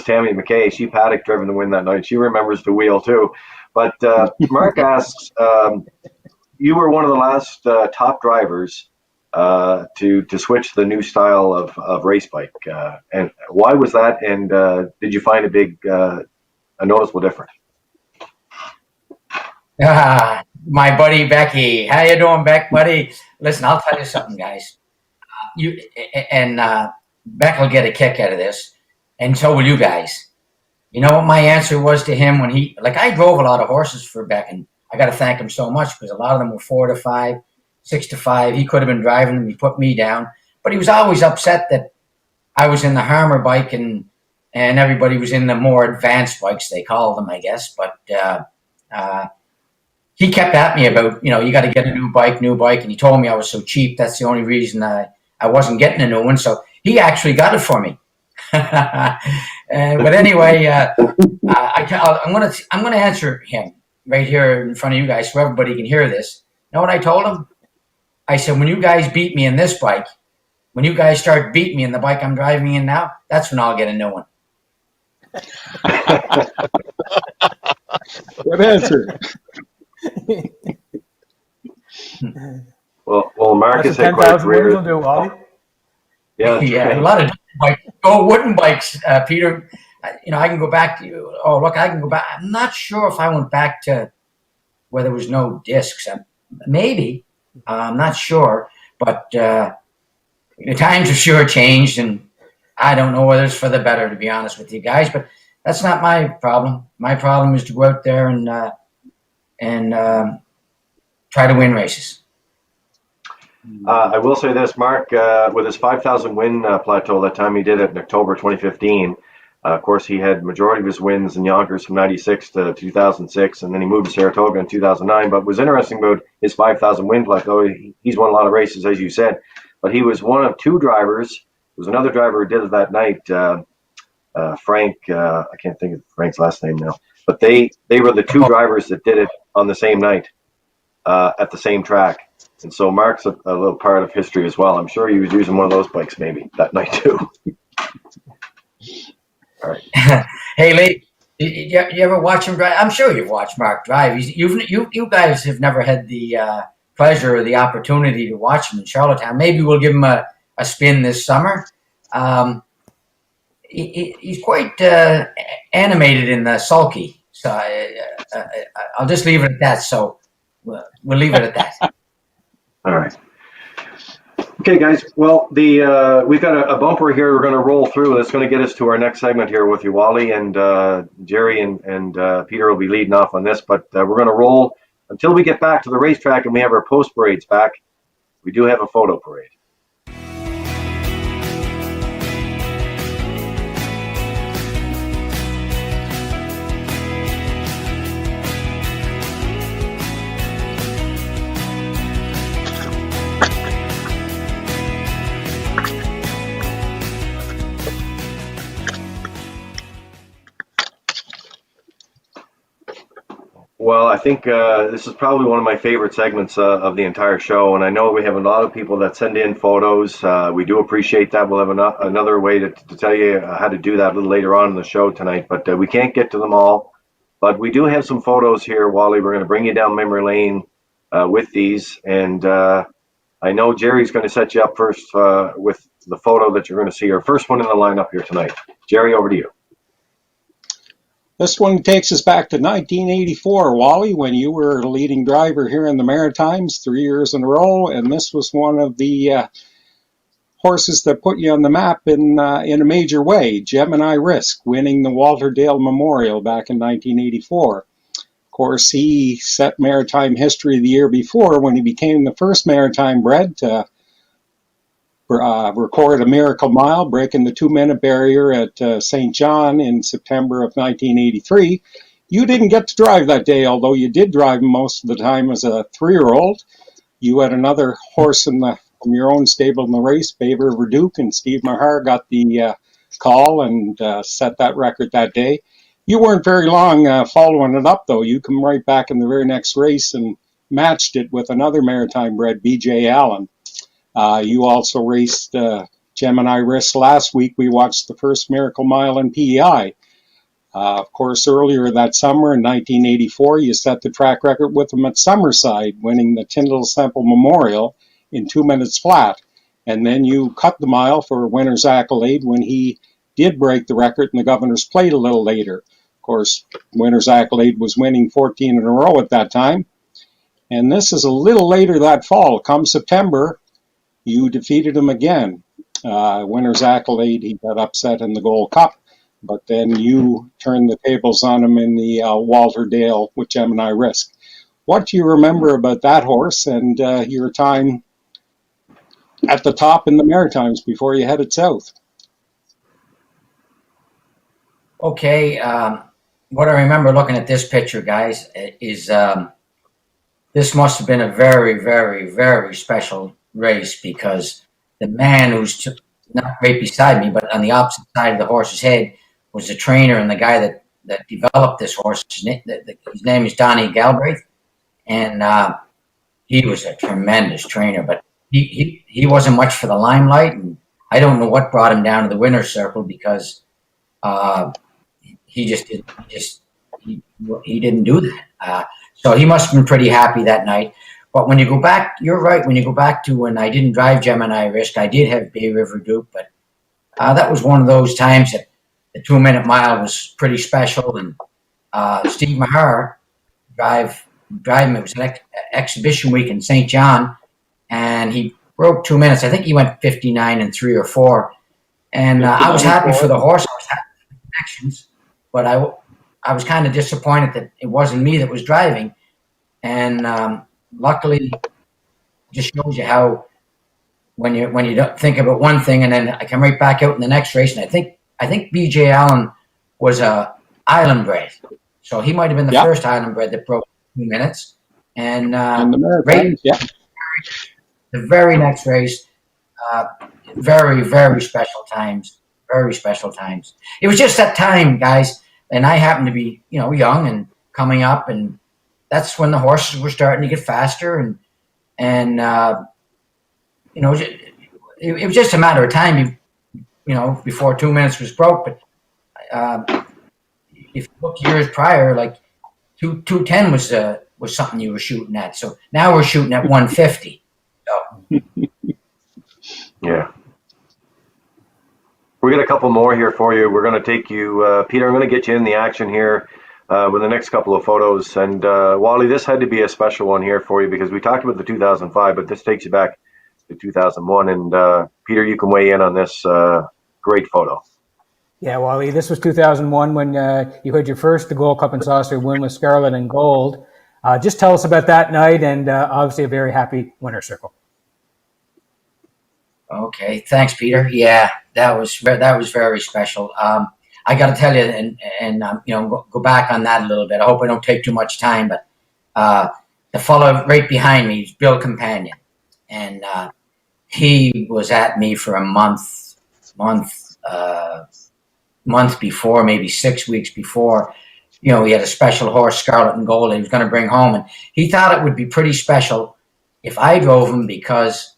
Tammy McKay. She paddock driven the win that night. She remembers the wheel too. But Mark asks, you were one of the last top drivers to switch to the new style of race bike, and why was that? And did you find a noticeable difference? My buddy Becky, how you doing, Beck, buddy? Listen, I'll tell you something, guys. Beck will get a kick out of this, and so will you guys. You know what my answer was to him when I drove a lot of horses for Beck, and I got to thank him so much because a lot of them were 4 to 5. 6 to 5. He could have been driving them. He put me down, but he was always upset that I was in the Harmer bike and everybody was in the more advanced bikes, they call them, I guess. But he kept at me about, you got to get a new bike. And he told me I was so cheap. That's the only reason I wasn't getting a new one. So he actually got it for me. But anyway, I'm going to answer him right here in front of you guys so everybody can hear this. You know what I told him? I said, when you guys beat me in this bike, when you guys start beating me in the bike I'm driving in now, that's when I'll get a new one. Good answer. Well, Marcus had 10,000 wins will do, Wally. Yeah, a lot of bikes. Wooden bikes, Peter. I can go back to. Oh, look, I can go back. I'm not sure if I went back to where there was no discs. Maybe. I'm not sure, but the times have sure changed, and I don't know whether it's for the better, to be honest with you guys. But that's not my problem. My problem is to go out there and try to win races. I will say this, Mark, with his 5,000 win plateau, that time he did it in October 2015. Of course, he had majority of his wins in Yonkers from 96 to 2006, and then he moved to Saratoga in 2009. But what was interesting about his 5,000 win plateau, he's won a lot of races, as you said, but he was one of two drivers. There was another driver who did it that night, Frank, I can't think of Frank's last name now, but they were the two drivers that did it on the same night at the same track. And so Mark's a little part of history as well. I'm sure he was using one of those bikes maybe that night too. All right. Hey, Lee, you ever watch him drive? I'm sure you've watched Mark drive. You guys have never had the pleasure or the opportunity to watch him in Charlottetown. Maybe we'll give him a spin this summer. he's quite animated and sulky. So I'll just leave it at that. So we'll leave it at that. All right. Okay, guys. Well, we've got a bumper here. We're going to roll through. That's going to get us to our next segment here with you, Wally, and Jerry and Peter will be leading off on this. But we're going to roll until we get back to the racetrack and we have our post parades back. We do have a photo parade. Well, I think this is probably one of my favorite segments of the entire show, and I know we have a lot of people that send in photos. We do appreciate that. We'll have another way to tell you how to do that a little later on in the show tonight, but we can't get to them all. But we do have some photos here, Wally. We're going to bring you down memory lane with these, and I know Jerry's going to set you up first with the photo that you're going to see, our first one in the lineup here tonight. Jerry, over to you. This one takes us back to 1984, Wally, when you were the leading driver here in the Maritimes 3 years in a row, and this was one of the horses that put you on the map in a major way. Gemini Risk winning the Walter Dale Memorial back in 1984. Of course, he set maritime history the year before when he became the first maritime bred to record a miracle mile, breaking the 2-minute barrier at St. John in September of 1983. You didn't get to drive that day, although you did drive most of the time as a 3-year-old. You had another horse from your own stable in the race, Bay River Duke, and Steve Mahar got the call and set that record that day. You weren't very long following it up, though. You come right back in the very next race and matched it with another maritime bred, B.J. Allen. You also raced Gemini Risk last week. We watched the first Miracle Mile in PEI. Of course, earlier that summer in 1984, you set the track record with him at Summerside, winning the Tyndall Semple Memorial in 2 minutes flat. And then you cut the mile for winner's accolade when he did break the record in the Governor's Plate a little later. Of course, winner's accolade was winning 14 in a row at that time. And this is a little later that fall. Come September, you defeated him again. Winner's accolade, he got upset in the Gold Cup, but then you turned the tables on him in the Walter Dale with Gemini Risk. What do you remember about that horse and your time at the top in the Maritimes before you headed south? Okay, what I remember looking at this picture, guys, is this must have been a very, very, very special race, because the man who's not right beside me, but on the opposite side of the horse's head, was the trainer and the guy that developed this horse. His name is Donnie Galbraith, and he was a tremendous trainer, but he wasn't much for the limelight, and I don't know what brought him down to the winner's circle, because he didn't do that. So he must have been pretty happy that night. But when you go back, you're right. When you go back to when I didn't drive Gemini Risk, I did have Bay River Duke, but that was one of those times that the 2-minute mile was pretty special. And Steve Mahar drive him. It was an exhibition week in St. John, and he broke 2 minutes. I think he went 59 and 3 or 4. And I was happy for the horse. I was happy for the connections, but I was kind of disappointed that it wasn't me that was driving. And luckily, it just shows you how when you don't think about one thing, and then I come right back out in the next race, and I think B.J. Allen was a island bred, so he might have been the first island bred that broke 2 minutes. And the very next race, very, very special times. Very special times. It was just that time, guys, and I happened to be young and coming up, and that's when the horses were starting to get faster, and it was just a matter of time, before 2 minutes was broke. But if you look years prior, like 2:10 was something you were shooting at. So now we're shooting at 1:50. So. Yeah. we got a couple more here for you. We're going to take you, Peter. I'm going to get you in the action here with the next couple of photos. And Wally, this had to be a special one here for you because we talked about the 2005, but this takes you back to 2001. And Peter, you can weigh in on this great photo. Yeah, Wally, this was 2001 when you had your first Gold Cup and Saucer win with Scarlet and Gold. Just tell us about that night and obviously a very happy winner's circle. Okay, thanks, Peter. Yeah, that was very special. I got to tell you, and go back on that a little bit. I hope I don't take too much time, but the fellow right behind me is Bill Companion, and he was at me for a month before, maybe 6 weeks before. He had a special horse, Scarlet and Gold, he was going to bring home, and he thought it would be pretty special if I drove him because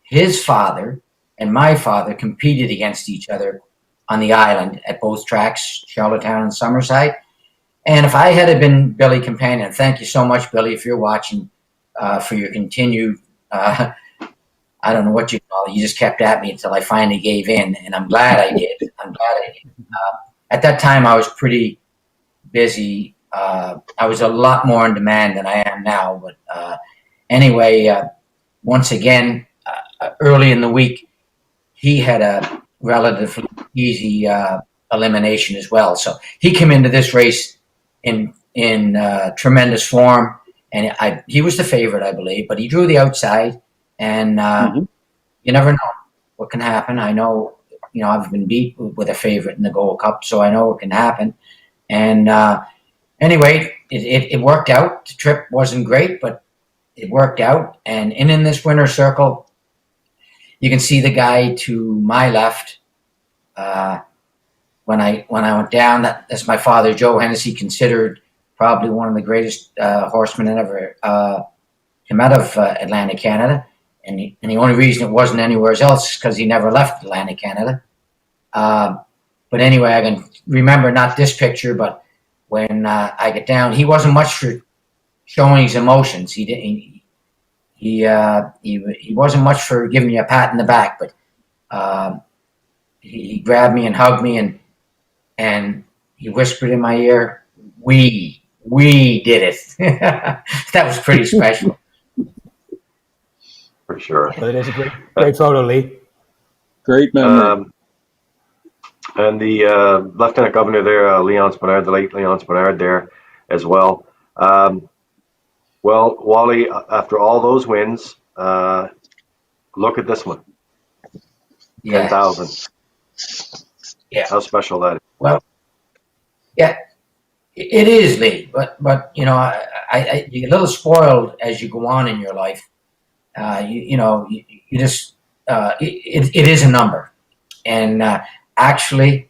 his father and my father competed against each other on the island at both tracks, Charlottetown and Summerside. And if I had been Billy Companion, thank you so much, Billy, if you're watching, for your continued, I don't know what you call it, you just kept at me until I finally gave in, and I'm glad I did. At that time, I was pretty busy. I was a lot more in demand than I am now. But anyway, once again, early in the week, he had a relatively easy elimination as well. So he came into this race in tremendous form, and he was the favorite, I believe, but he drew the outside, and you never know what can happen. I know, I've been beat with a favorite in the Gold Cup, so I know what can happen. And anyway, it worked out. The trip wasn't great, but it worked out. And in this winner's circle, you can see the guy to my left. When I went down, that's my father, Joe Hennessey, considered probably one of the greatest horsemen that ever came out of Atlantic Canada. And the only reason it wasn't anywhere else is because he never left Atlantic Canada. But anyway, I can remember not this picture, but when I get down, he wasn't much for showing his emotions. He wasn't much for giving me a pat in the back, but he grabbed me and hugged me, and he whispered in my ear, "We did it." That was pretty special. For sure. Well, it is a great photo, Lee. Great memory. And the Lieutenant Governor there, Leon Spinard, the late Leon Spinard there as well. Well, Wally, after all those wins, look at this one. Yeah. 10,000. Yeah. How special that is. Well, yeah, it is, Lee. But you get a little spoiled as you go on in your life. You just it is a number, and actually,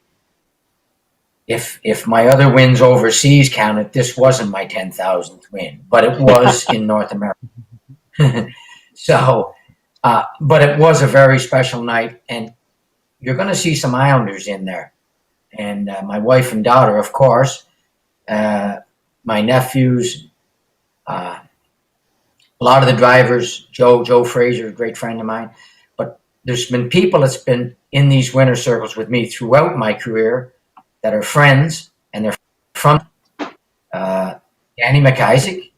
if my other wins overseas counted, this wasn't my 10,000th win, but it was in North America. So, but it was a very special night, and you're going to see some Islanders in there, and my wife and daughter, of course, my nephews, a lot of the drivers, Joe Fraser, a great friend of mine. But there's been people that's been in these winter circles with me throughout my career that are friends, and they're from Danny McIsaac,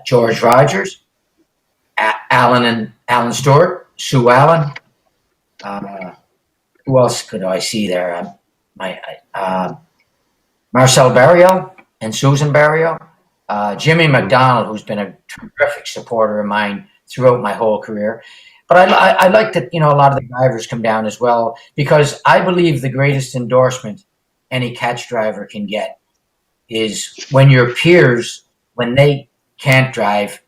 George Rogers, Alan Stewart, Sue Allen. Who else could I see there? Marcel Barrio and Susan Barrio. Jimmy McDonald, who's been a terrific supporter of mine throughout my whole career. But I like that, a lot of the drivers come down as well, because I believe the greatest endorsement any catch driver can get is when your peers, when they can't drive,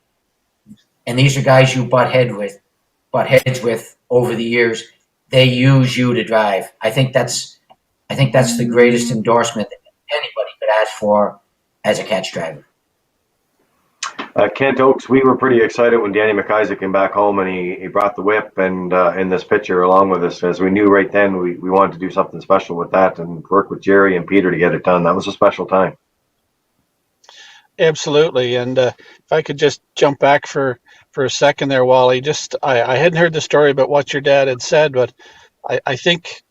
and these are guys you butt heads with over the years, they use you to drive. I think that's the greatest endorsement that anybody could ask for as a catch driver. Kent Oaks, we were pretty excited when Danny McIsaac came back home and he brought the whip and in this picture along with us, as we knew right then we wanted to do something special with that and work with Jerry and Peter to get it done. That was a special time. Absolutely. And if I could just jump back for a second there, Wally, I hadn't heard the story about what your dad had said, but I think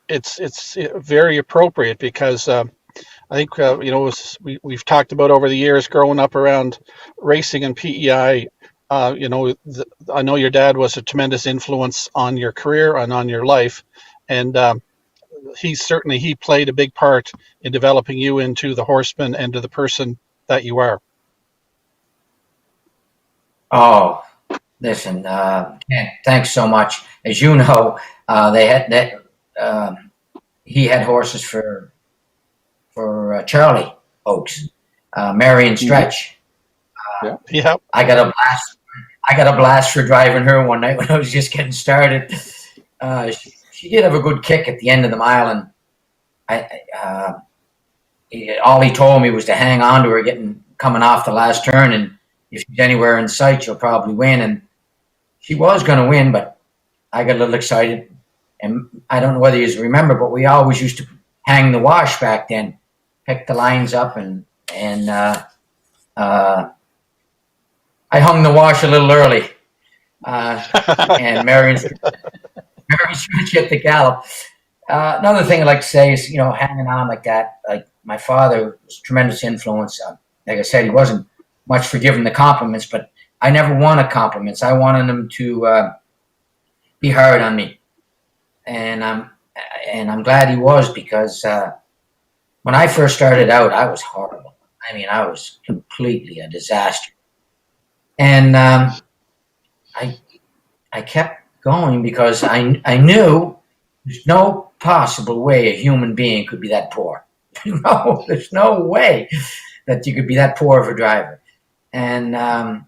it's very appropriate because I think we've talked about over the years growing up around racing and PEI. I know your dad was a tremendous influence on your career and on your life, and he played a big part in developing you into the horseman and to the person that you are. Oh, listen, Ken, thanks so much. As you know, he had horses for Charlie Oaks, Marion Stretch. Yeah. I got a blast for driving her one night when I was just getting started. She did have a good kick at the end of the mile, and all he told me was to hang on to her coming off the last turn, and if she's anywhere in sight, she'll probably win. And she was going to win, but I got a little excited. And I don't know whether you remember, but we always used to hang the wash back then, pick the lines up, and I hung the wash a little early. And Marion hit the gallop. Another thing I'd like to say is, hanging on like that, like my father was a tremendous influence. Like I said, he wasn't much for giving the compliments, but I never wanted compliments. I wanted him to be hard on me. And I'm glad he was, because when I first started out, I was horrible. I mean, I was completely a disaster. And I kept going because I knew there's no possible way a human being could be that poor. No, there's no way that you could be that poor of a driver. And I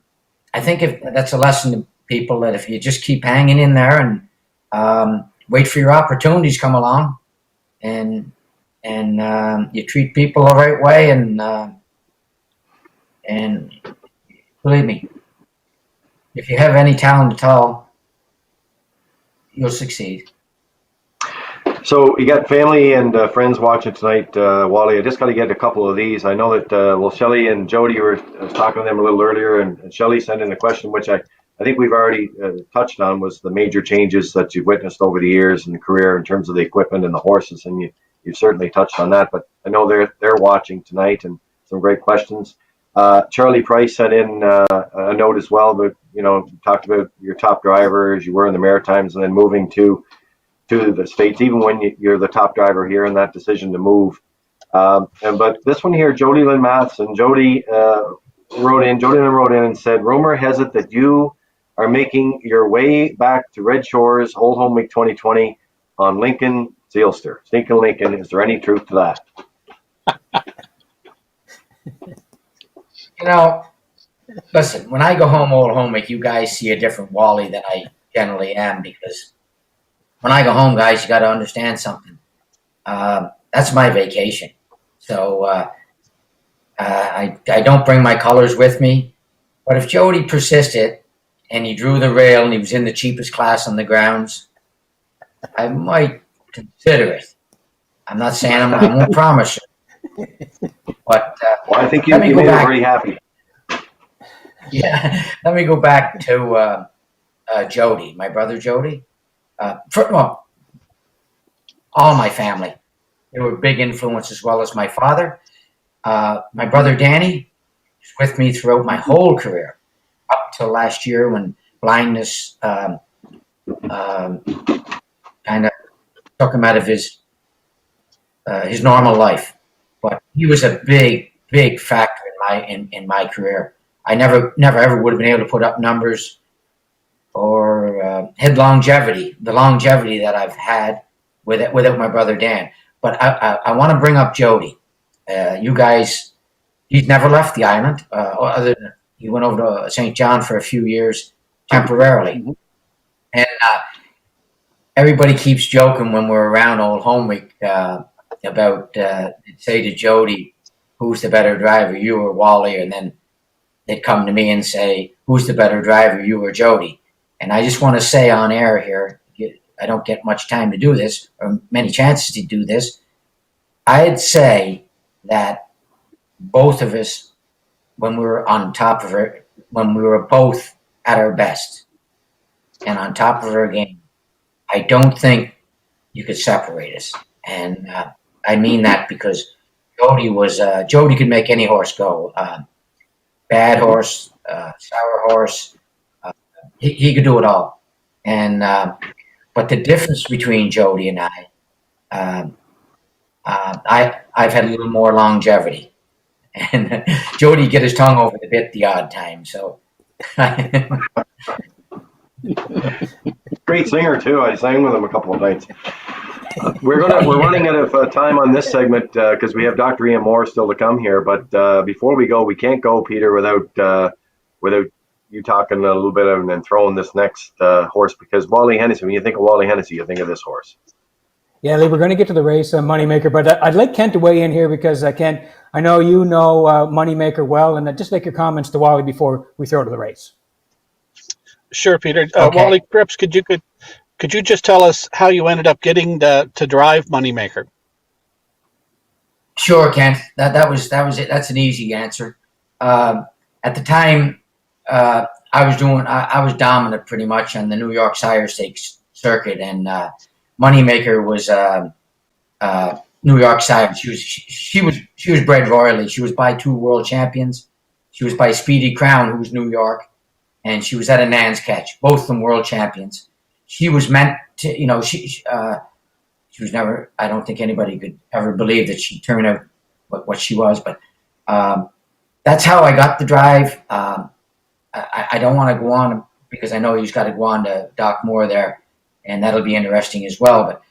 think if that's a lesson to people, that if you just keep hanging in there and wait for your opportunities come along, and you treat people the right way, and believe me, if you have any talent at all, you'll succeed. So you got family and friends watching tonight, Wally. I just got to get a couple of these. I know that Shelley and Jody I was talking to them a little earlier, and Shelley sent in a question which I think we've already touched on, was the major changes that you've witnessed over the years in the career in terms of the equipment and the horses, and you've certainly touched on that. But I know they're watching tonight, and some great questions. Charlie Price sent in a note as well, but talked about your top drivers. You were in the Maritimes, and then moving to the States, even when you're the top driver here, and that decision to move. But this one here, Jody Lynn Matheson, Jody wrote in and said, rumor has it that you are making your way back to Red Shores Old Home Week 2020 on Lincoln Sealster. Stinking Lincoln, is there any truth to that? Listen, when I go home Old Home Week, you guys see a different Wally than I generally am, because when I go home, guys, you got to understand something. That's my vacation. So I don't bring my colors with me. But if Jody persisted and he drew the rail and he was in the cheapest class on the grounds, I might consider it. I'm not saying I won't promise you. But I think you made me pretty happy. Yeah, let me go back to Jody, my brother Jody. All my family, they were big influence, as well as my father. My brother Danny was with me throughout my whole career, up till last year when blindness kind of took him out of his normal life. But he was a big factor in my career. I never ever would have been able to put up numbers or had the longevity that I've had without my brother Dan. But I want to bring up Jody. You guys, he's never left the island, other than he went over to St. John for a few years temporarily. Mm-hmm. And everybody keeps joking when we're around Old Home Week about say to Jody, who's the better driver, you or Wally? And then they'd come to me and say, who's the better driver, you or Jody? And I just want to say on air here, I don't get much time to do this, or many chances to do this. I'd say that both of us, when we were on top of it, when we were both at our best and on top of our game, I don't think you could separate us. And I mean that because Jody could make any horse go. Bad horse, sour horse, he could do it all. And but the difference between Jody and I've had a little more longevity, and Jody get his tongue over the bit the odd time. So Great singer too. I sang with him a couple of nights. We're running out of time on this segment because we have Dr. Ian Moir still to come here. But before we go, we can't go, Peter, without you talking a little bit and then throwing this next horse, because Wally Hennessey. When you think of Wally Hennessey, you think of this horse. Yeah, Lee, we're going to get to the race, Moneymaker, but I'd like Kent to weigh in here because Kent, I know you know Moneymaker well, and just make your comments to Wally before we throw to the race. Sure, Peter. Okay. Wally, perhaps could you just tell us how you ended up getting to drive Moneymaker? Sure, Kent. That was it. That's an easy answer. At the time, I was dominant pretty much on the New York Sire Stakes circuit, and Moneymaker was New York Sire. She was bred royally. She was by 2 world champions. She was by Speedy Crown, who was New York, and she was at a Nan's Catch, both of them world champions. She was meant to, she was never. I don't think anybody could ever believe that she'd turn out what she was, but that's how I got the drive. I don't want to go on because I know he's got to go on to Doc Moore there, and that'll be interesting as well. But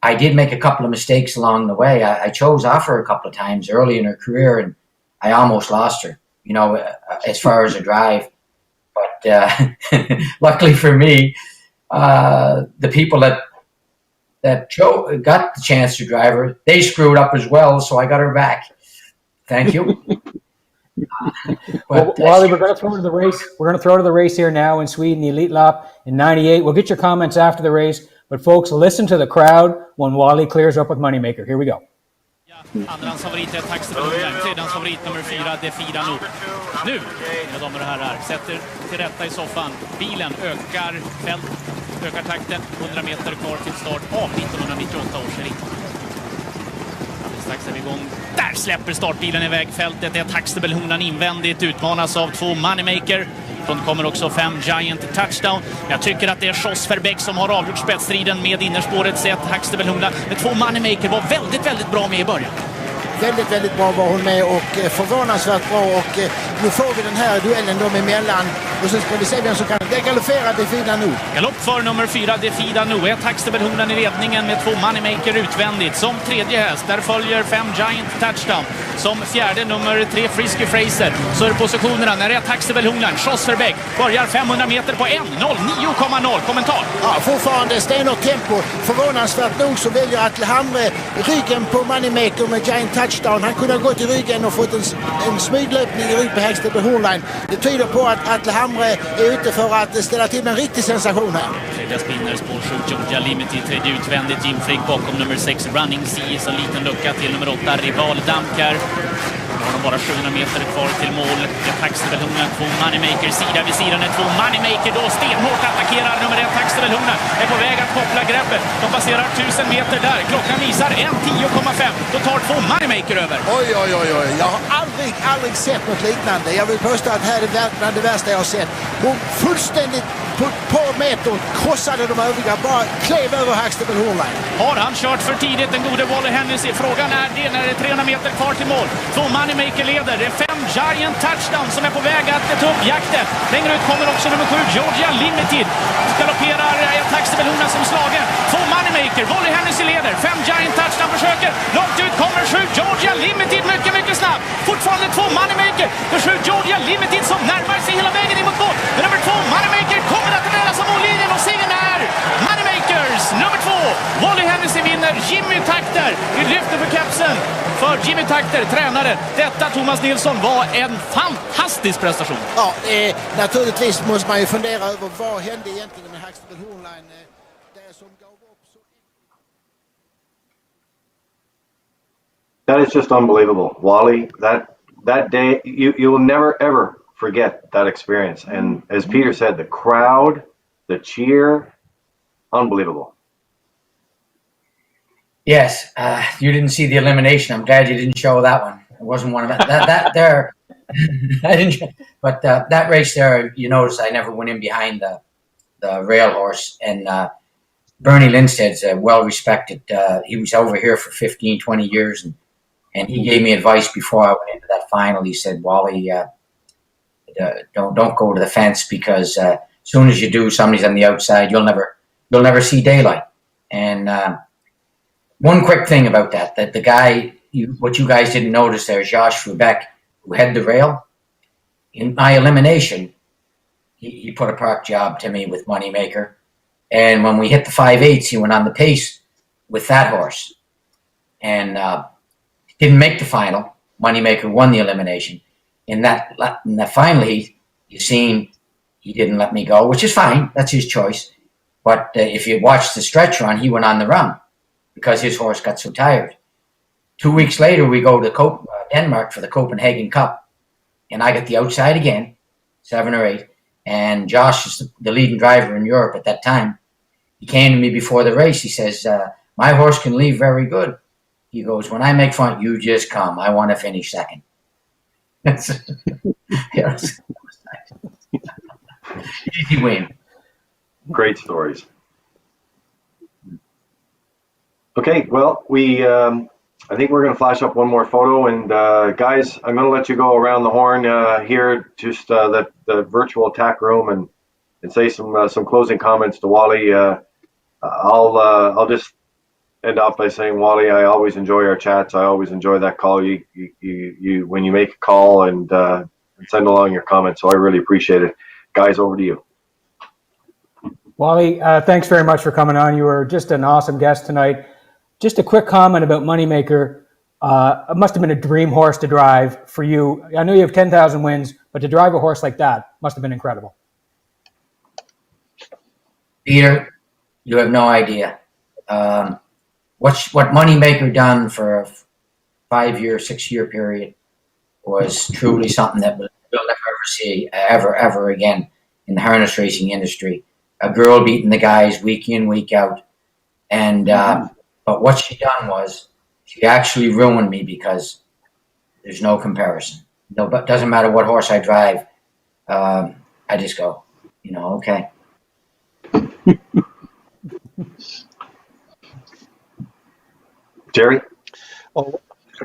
I did make a couple of mistakes along the way. I chose off her a couple of times early in her career, and I almost lost her, as far as a drive. But luckily for me, the people that got the chance to drive her, they screwed up as well, so I got her back. Thank you. Wally, we're going to throw to the race. We're going to throw to the race here now in Sweden, the Elite Lap in '98. We'll get your comments after the race, but folks, listen to the crowd when Wally clears up with Moneymaker. Here we go. Andrans favorit är Tack Room. Tredjans favorit nummer 4, det Fira nog. Nu, mina damer och herrar, sätter till rätta i soffan. Bilen ökar takten. 100 meter kvar till start av 1998 års ritt. Strax är vi igång. Där släpper startbilen iväg fältet. Det är Taxtabelhonan invändigt. Utmanas av 2 Moneymaker. Från kommer också 5 Giant Touchdown. Jag tycker att det är Schoss Verbeck som har avgjort spetsstriden med innerspåret. Sett Taxtabelhonan. Men 2 Moneymaker var väldigt, väldigt bra med i början. Väldigt, väldigt bra var hon med och förvånansvärt bra, och nu får vi den här duellen dem emellan och så ska vi se vem som kan degalofera det Fida nu. Galopp för nummer 4, det Fida nu. Är Taxtabelhonan i ledningen med 2 Moneymaker utvändigt. Som tredje häst, där följer 5 Giant Touchdown. Som fjärde nummer 3 Frisky Fraser. Så är det positionerna när det är Taxtabelhonan. Schoss Verbeck börjar 500 meter på 1.09,0. Kommentar. Ja, fortfarande stenhårt tempo. Förvånansvärt nog så väljer Atle Hamre ryggen på Moneymaker med Giant Touchdown. Han kunde ha gått i ryggen och fått en smyglöpning i rygg på Taxtabelhonan. Det tyder på att Atle Hamre är ute för att ställa till med en riktig sensation här. Tredje spinner, spår 7 Georgia Limited. Tredje utvändigt Jim Frick bakom nummer 6 Running Sea. Så en liten lucka till nummer 8 Rival Damkar. Nu har de bara 700 meter kvar till mål. Det är Taxtabelhonan, 2 Moneymaker. Sida vid sidan är 2 Moneymaker. Då stenhårt attackerar nummer 1 Taxtabelhonan. Är på väg att koppla greppet. De passerar 1000 meter där. Klockan visar 1.10,5. Då tar 2 Moneymaker över. Oj. Jag har aldrig sett något liknande. Jag vill påstå att här är bland det värsta jag har sett. Hon fullständigt på ett par meter krossade de övriga. Bara klev över Taxtabelhonan. Har han kört för tidigt, den gode Wally Hennessey? Frågan är det när det är 300 meter kvar till mål. 2 Moneymaker leder. Det är 5 Giant Touchdown som är på väg att ta upp jakten. Längre ut kommer också nummer 7 Georgia Limited. Galopperar Taxtabelhonan som slagen. 2 Moneymaker. Wally Hennessey leder. 5 Giant Touchdown försöker. Långt ut kommer 7 Georgia Limited. Mycket snabb. Fortfarande 2 Moneymaker. För 7 Georgia Limited som närmar sig hela vägen in mot mål. Men nummer 2 Moneymaker kommer att räddas av mållinjen och segern är Moneymakers nummer 2. Wally Hennessey vinner. Jimmy Takter. Vi lyfter för kapsen för Jimmy Takter, tränare. Detta, Thomas Nilsson, var en fantastisk prestation. Ja, naturligtvis måste man ju fundera över vad hände egentligen med Taxtabelhonan där som gav upp så. That is just unbelievable, Wally. That day, you will never ever forget that experience. And as Peter said, the crowd, the cheer, unbelievable. Yes, you didn't see the elimination. I'm glad you didn't show that one. It wasn't one of that there. I didn't. But that race there, you notice I never went in behind the rail horse. And Bernie Lindsted's well respected. He was over here for 15, 20 years, and he gave me advice before I went into that final. He said, Wally, don't go to the fence, because as soon as you do, somebody's on the outside. You'll never see daylight. And one quick thing about that the guy, what you guys didn't notice there, Josh Rubeck, who had the rail, in my elimination, he put a park job to me with Moneymaker. And when we hit the 5/8, he went on the pace with that horse. And didn't make the final. Moneymaker won the elimination. In that final heat, you seen he didn't let me go, which is fine. That's his choice. But if you watch the stretch run, he went on the run because his horse got so tired. 2 weeks later, we go to Denmark for the Copenhagen Cup, and I got the outside again, 7 or 8. And Josh is the leading driver in Europe at that time. He came to me before the race. He says, my horse can leave very good. He goes, when I make front, you just come. I want to finish second. Easy win. Great stories. Okay, well, I think we're going to flash up one more photo, and guys, I'm going to let you go around the horn here, just the virtual Tack Room, and say some closing comments to Wally. I'll just end off by saying, Wally, I always enjoy our chats. I always enjoy that call. You when you make a call and send along your comments. So I really appreciate it. Guys, over to you. Wally, thanks very much for coming on. You were just an awesome guest tonight. Just a quick comment about Moneymaker. It must have been a dream horse to drive for you. I know you have 10,000 wins, but to drive a horse like that must have been incredible. Peter, you have no idea. What Moneymaker done for a 5-year, 6-year period was truly something that we'll never ever see ever again in the harness racing industry. A girl beating the guys week in, week out. And but what she done was she actually ruined me, because there's no comparison. No, but doesn't matter what horse I drive. I just go, okay. Jerry? Oh,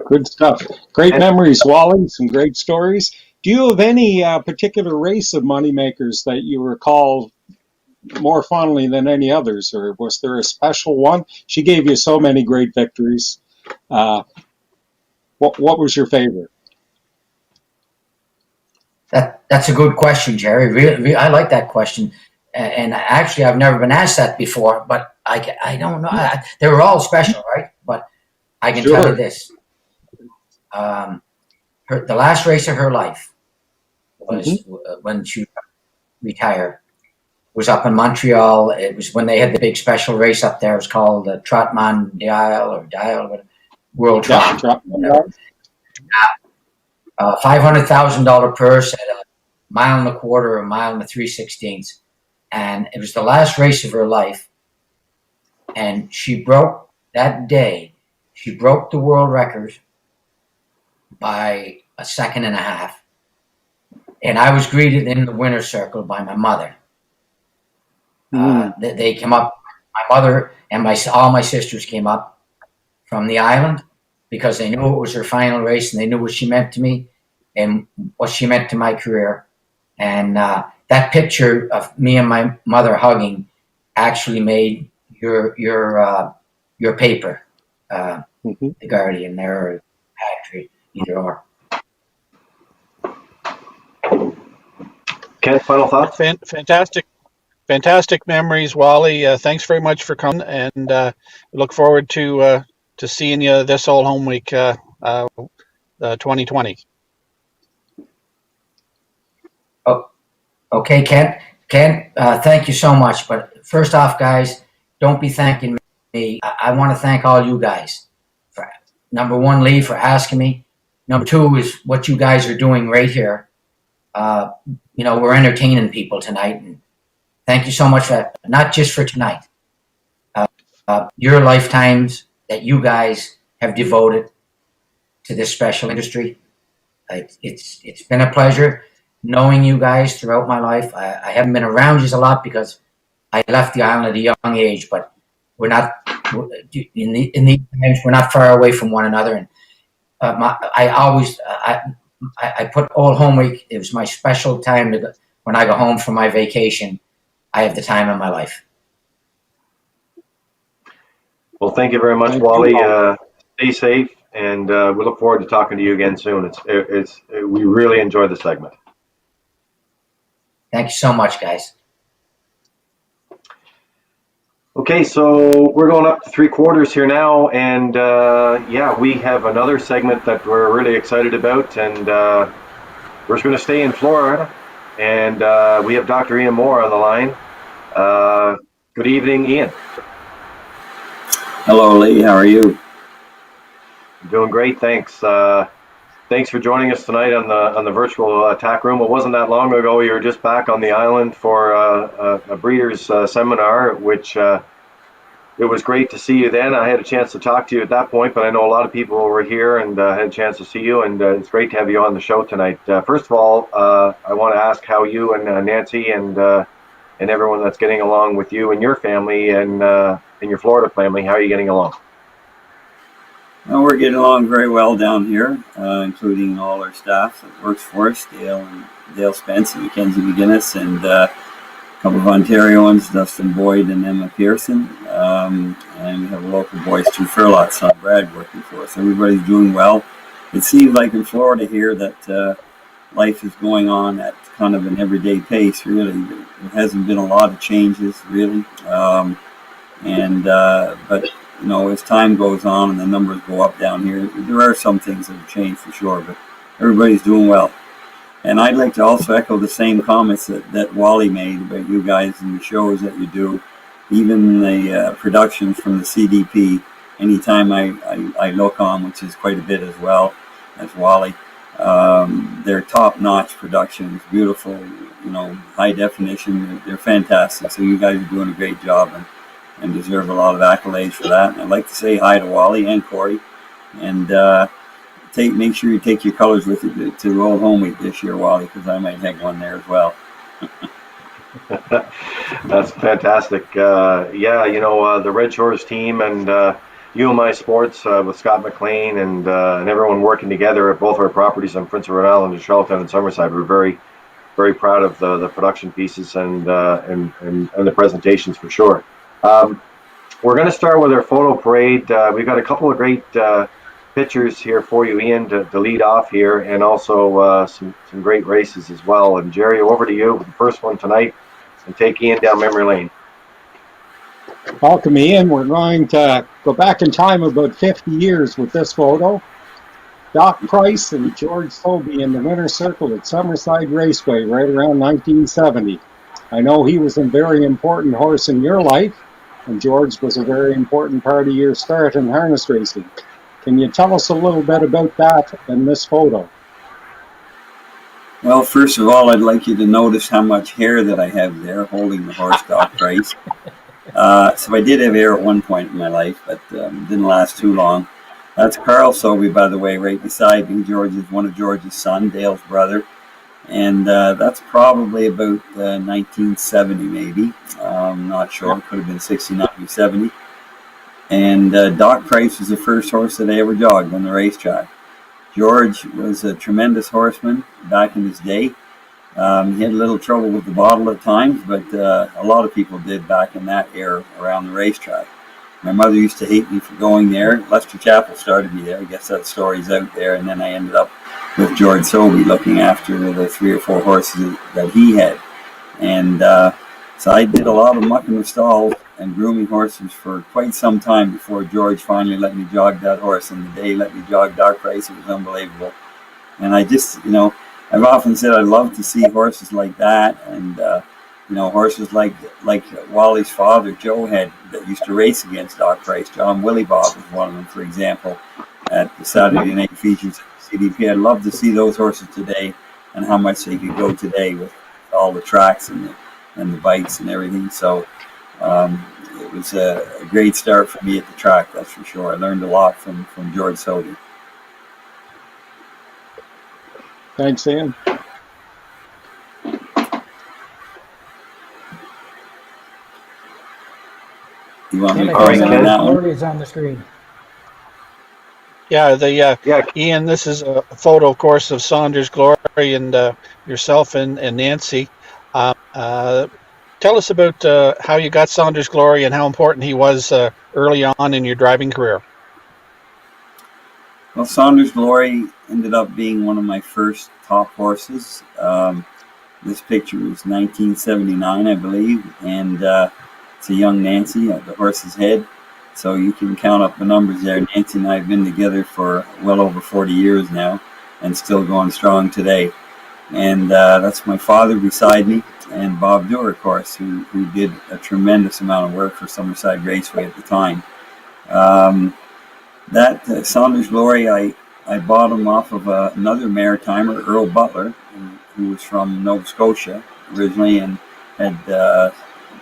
good stuff. Great memories, Wally. Some great stories. Do you have any particular race of Moneymakers that you recall more fondly than any others, or was there a special one? She gave you so many great victories. What was your favorite? That's a good question, Jerry. Really, I like that question. And actually, I've never been asked that before, but I don't know. They were all special, right? But I can tell you this. The last race of her life was when she retired. It was up in Montreal. It was when they had the big special race up there. It was called the Trot Mondial World Trot. $500,000 purse at a 1.25 miles, a 1 3/16. And it was the last race of her life. And she broke that day. She broke the world record by 1.5 seconds. And I was greeted in the winner's circle by my mother. They came up. My mother and all my sisters came up from the island because they knew it was her final race, and they knew what she meant to me and what she meant to my career. And that picture of me and my mother hugging actually made your paper, The Guardian, there, or Patriot, either or. Ken, final thoughts? Fantastic memories, Wally. Thanks very much for coming, and look forward to seeing you this Old Home Week 2020. Oh, okay, Ken, thank you so much. But first off, guys, don't be thanking me. I want to thank all you guys. For, number one, Lee, for asking me. Number two is what you guys are doing right here. We're entertaining people tonight, and thank you so much for that. Not just for tonight. Your lifetimes that you guys have devoted to this special industry. It's been a pleasure knowing you guys throughout my life. I haven't been around you a lot because I left the island at a young age, but we're not in these times. We're not far away from one another, and I put Old Home Week. It was my special time when I go home from my vacation. I have the time of my life. Well, thank you very much, Thank Wally. you. Stay safe, and we look forward to talking to you again soon. We really enjoyed the segment. Thank you so much, guys. Okay, so we're going up to 3/4 here now, and yeah, we have another segment that we're really excited about, and we're just going to stay in Florida, and we have Dr. Ian Moir on the line. Good evening, Ian. Hello, Lee. How are you? Doing great, thanks. Thanks for joining us tonight on the virtual Tack Room. It wasn't that long ago you were just back on the island for a breeders seminar, which it was great to see you then. I had a chance to talk to you at that point, but I know a lot of people were here and had a chance to see you, and it's great to have you on the show tonight. First of all, I want to ask how you and Nancy and everyone that's getting along with you and your family and your Florida family, how are you getting along? Well, we're getting along very well down here, including all our staff that works for us, Dale Spence and Mackenzie McGuinness, and a couple of Ontarians, Dustin Boyd and Emma Pearson, and we have a local boys, 2 Furlot, son Brad, working for us. Everybody's doing well. It seems like in Florida here that life is going on at kind of an everyday pace, really. There hasn't been a lot of changes, really, but you know, as time goes on and the numbers go up down here, there are some things that have changed for sure, but everybody's doing well. And I'd like to also echo the same comments that Wally made about you guys and the shows that you do, even the productions from the CDP. Anytime I look on, which is quite a bit as well as Wally, they're top-notch productions, beautiful, you know, high definition. They're fantastic. So you guys are doing a great job and deserve a lot of accolades for that. And I'd like to say hi to Wally and Corey, and make sure you take your colors with you to Old Home Week this year, Wally, because I might hang one there as well. That's fantastic. Yeah, you know, the Red Shores team and UMI Sports with Scott McLean and everyone working together at both our properties on Prince Edward Island and Charlottetown and Summerside. We're very, very proud of the production pieces and the presentations for sure. We're going to start with our photo parade. We've got a couple of great pictures here for you, Ian, to lead off here, and also some great races as well. And Jerry, over to you with the first one tonight, and take Ian down memory lane. Welcome, Ian. We're going to go back in time about 50 years with this photo. Doc Price and George Sobey in the winner's circle at Summerside Raceway right around 1970. I know he was a very important horse in your life, and George was a very important part of your start in harness racing. Can you tell us a little bit about that in this photo? Well, first of all, I'd like you to notice how much hair that I have there holding the horse, Doc Price. So I did have hair at one point in my life, but didn't last too long. That's Carl Sobey, by the way, right beside me. One of George's son, Dale's brother. And that's probably about 1970, maybe. I'm not sure. It could have been 69 or 70. And Doc Price was the first horse that I ever jogged on the racetrack. George was a tremendous horseman back in his day. He had a little trouble with the bottle at times, but a lot of people did back in that era around the racetrack. My mother used to hate me for going there. Lester Chappell started me there. I guess that story's out there. And then I ended up with George Sobey looking after the 3 or 4 horses that he had. And so I did a lot of mucking the stalls and grooming horses for quite some time before George finally let me jog that horse. And the day he let me jog Doc Price, it was unbelievable. And I just, you know, I've often said I love to see horses like that, and you know, horses like Wally's father, Joe, had that used to race against Doc Price. John Willie Bob was one of them, for example, at the Saturday night features at the CDP. I'd love to see those horses today and how much they could go today with all the tracks and the bikes and everything. So it was a great start for me at the track, that's for sure. I learned a lot from George Sody. Thanks, Ian. You want me to Ken, I comment think on that one? Corey is on the screen. Yeah, Yeah. Ian, this is a photo, of course, of Saunders Glory and yourself and Nancy. Tell us about how you got Saunders Glory and how important he was early on in your driving career. Well, Saunders Glory ended up being one of my first top horses. This picture was 1979, I believe, and it's a young Nancy at the horse's head. So you can count up the numbers there. Nancy and I have been together for well over 40 years now and still going strong today. And that's my father beside me and Bob Dewar, of course, who did a tremendous amount of work for Summerside Raceway at the time. That Saunders Glory, I bought him off of another maritimer, Earl Butler, who was from Nova Scotia originally and had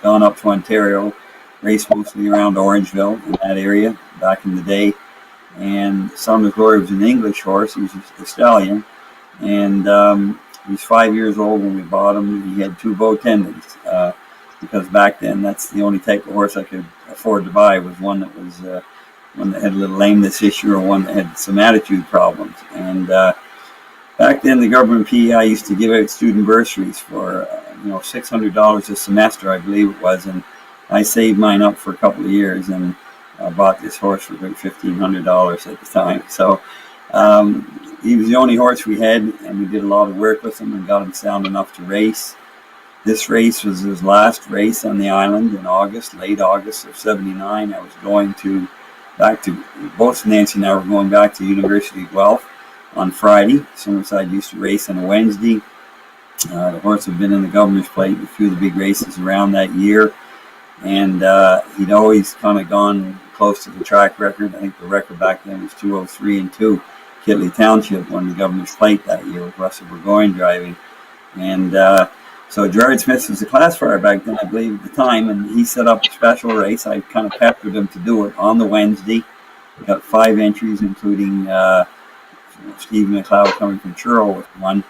gone up to Ontario, raced mostly around Orangeville in that area back in the day. And Saunders Glory was an English horse. He was a stallion. And he was 5 years old when we bought him. He had 2 bow tendons because back then that's the only type of horse I could afford to buy, was one that was one that had a little lameness issue or one that had some attitude problems. And back then the government PEI used to give out student bursaries for $600 a semester, I believe it was, and I saved mine up for a couple of years and bought this horse for about $1,500 at the time. So he was the only horse we had, and we did a lot of work with him and got him sound enough to race. This race was his last race on the island in August, late August of '79. I was going back to, both Nancy and I were going back to University of Guelph on Friday. Summerside used to race on a Wednesday. The horse had been in the Governor's Plate in a few of the big races around that year. And he'd always kind of gone close to the track record. I think the record back then was 2:03-2. Kitley Township won the Governor's Plate that year with Russell Burgoyne driving. And so Gerard Smith was the classifier back then, I believe, at the time, and he set up a special race. I kind of peppered him to do it on the Wednesday. Got 5 entries, including Steve McLeod coming from Churro with one,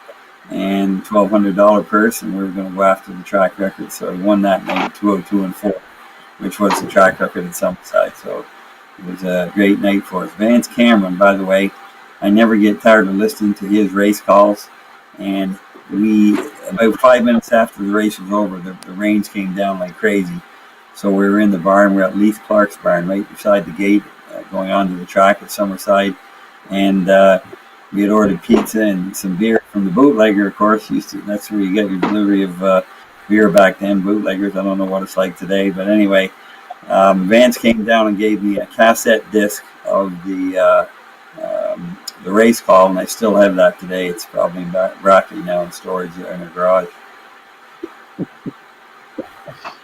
and $1,200 purse, and we were going to go after the track record. So he won that night, 2:02-4, which was the track record in Summerside. So it was a great night for us. Vance Cameron, by the way, I never get tired of listening to his race calls, and about 5 minutes after the race was over, the rains came down like crazy. So we were in the barn. We were at Leith Clark's barn, right beside the gate, going onto the track at Summerside. And we had ordered pizza and some beer from the bootlegger, of course. That's where you get your delivery of beer back then, bootleggers. I don't know what it's like today. But anyway, Vance came down and gave me a cassette disc of the race call, and I still have that today. It's probably in Brackley now in storage there in a garage.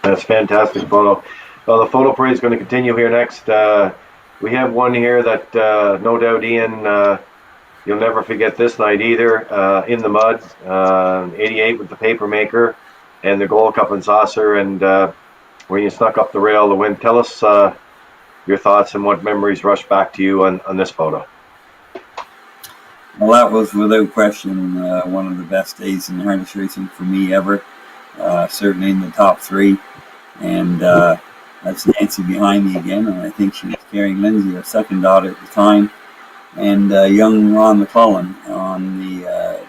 That's a fantastic photo. Well, the photo parade is going to continue here next. We have one here that no doubt, Ian, you'll never forget this night either. In the mud, 88 with the paper maker and the Gold Cup and Saucer, and when you snuck up the rail to win. Tell us your thoughts and what memories rush back to you on this photo. Well, that was without question one of the best days in harness racing for me ever. Certainly in the top 3. And that's Nancy behind me again, and I think she was carrying Lindsay, our second daughter at the time, and young Ron McClellan on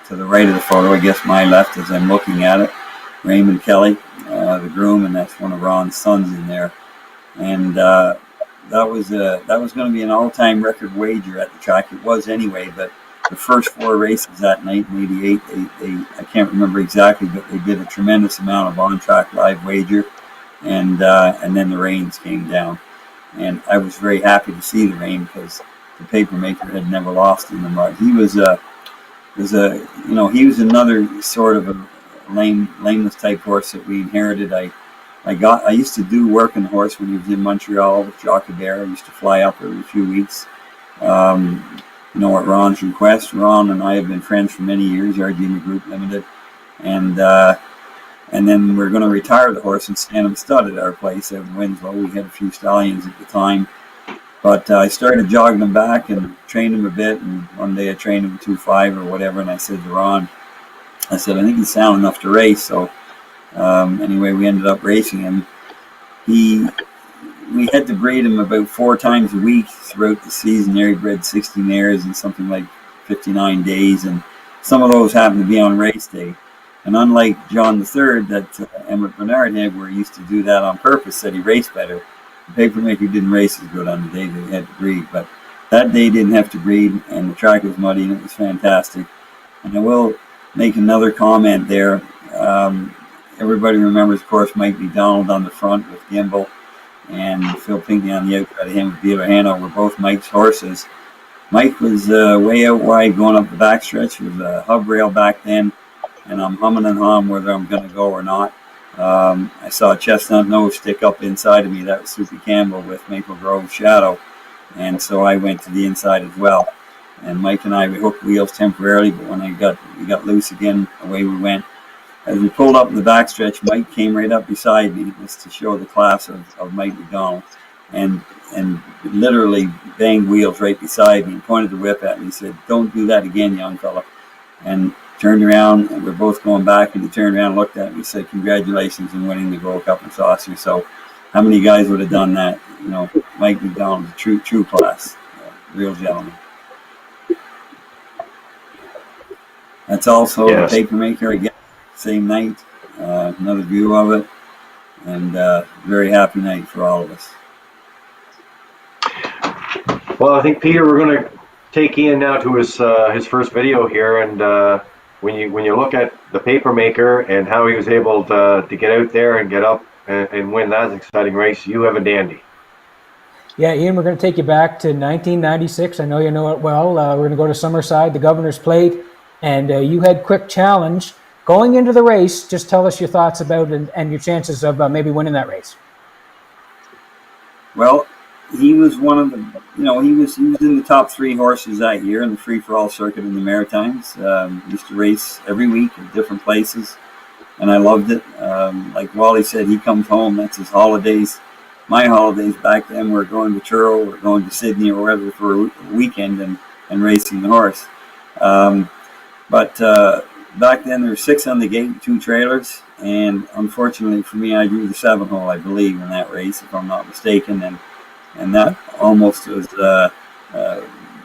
to the right of the photo, I guess my left as I'm looking at it. Raymond Kelly, the groom, and that's one of Ron's sons in there. And that was going to be an all-time record wager at the track. It was anyway, but the first 4 races that night in '88, I can't remember exactly, but they did a tremendous amount of on-track live wager, and then the rains came down, and I was very happy to see the rain because the papermaker had never lost in the mud. He was he was another sort of a lameness type horse that we inherited. I used to do work on the horse when he was in Montreal with Jacques Hebert. I used to fly up every few weeks. At Ron's request. Ron and I have been friends for many years, Argina Group Limited. And And then we're going to retire the horse and stand him stud at our place out in Winslow. We had a few stallions at the time. But I started jogging him back and trained him a bit. And one day I trained him 2.5 or whatever. And I said to Ron, I said, I think he's sound enough to race. So anyway, we ended up racing him. We had to breed him about 4 times a week throughout the season. There he bred 60 mares in something like 59 days. And some of those happened to be on race day. And unlike John III that Emmett Bernard had, where he used to do that on purpose, that he raced better, the papermaker didn't race as good on the day that he had to breed. But that day didn't have to breed, and the track was muddy, and it was fantastic. And I will make another comment there. Everybody remembers, of course, Mike McDonald on the front with Gimbal, and Phil Pinckney on the outside of him with Beaver Hanover, both Mike's horses. Mike was way out wide going up the backstretch. It was a hub rail back then, and I'm humming and hawing whether I'm going to go or not. I saw a chestnut nose stick up inside of me. That was Soupy Campbell with Maple Grove Shadow, and so I went to the inside as well. And Mike and I, we hooked wheels temporarily, but when we got loose again, away we went. As we pulled up in the backstretch, Mike came right up beside me, just to show the class of Mike McDonald, and literally banged wheels right beside me and pointed the whip at me and said, "Don't do that again, young fella." And turned around, and we're both going back, and he turned around and looked at me and said, "Congratulations on winning the Gold Cup and Saucer." So how many guys would have done that? You know, Mike McDonald, true class, real gentleman. That's also the papermaker again, same night, another view of it, and very happy night for all of us. Well, I think, Peter, we're going to take Ian now to his first video here, and when you look at the papermaker and how he was able to get out there and get up and win that exciting race, you have a dandy. Yeah, Ian, we're going to take you back to 1996. I know you know it well. We're going to go to Summerside, the Governor's Plate, and you had Quick Challenge. Going into the race, just tell us your thoughts about it and your chances of maybe winning that race. Well, he was one of the, he was in the top 3 horses that year in the free-for-all circuit in the Maritimes. Used to race every week at different places, and I loved it. Like Wally said, he comes home, that's his holidays. My holidays back then were going to Truro or going to Sydney or wherever for a weekend and racing the horse. But back then there were 6 on the gate and 2 trailers, and unfortunately for me, I drew the 7 hole, I believe, in that race, if I'm not mistaken, and that almost was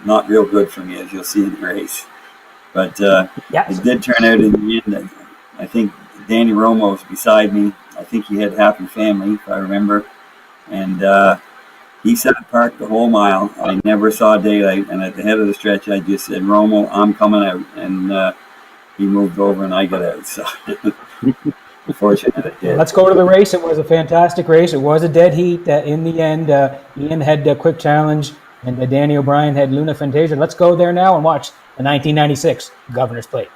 not real good for me, as you'll see in the race. But it did turn out in the end. I think Danny Romo was beside me. I think he had Happy Family, if I remember. And he sat parked the whole mile. I never saw daylight. And at the head of the stretch, I just said, "Romo, I'm coming out." And he moved over and I got out. So unfortunately, it did. Let's go to the race. It was a fantastic race. It was a dead heat. In the end, Ian had a Quick Challenge and Danny O'Brien had Luna Fantasia. Let's go there now and watch the 1996 Governor's Plate.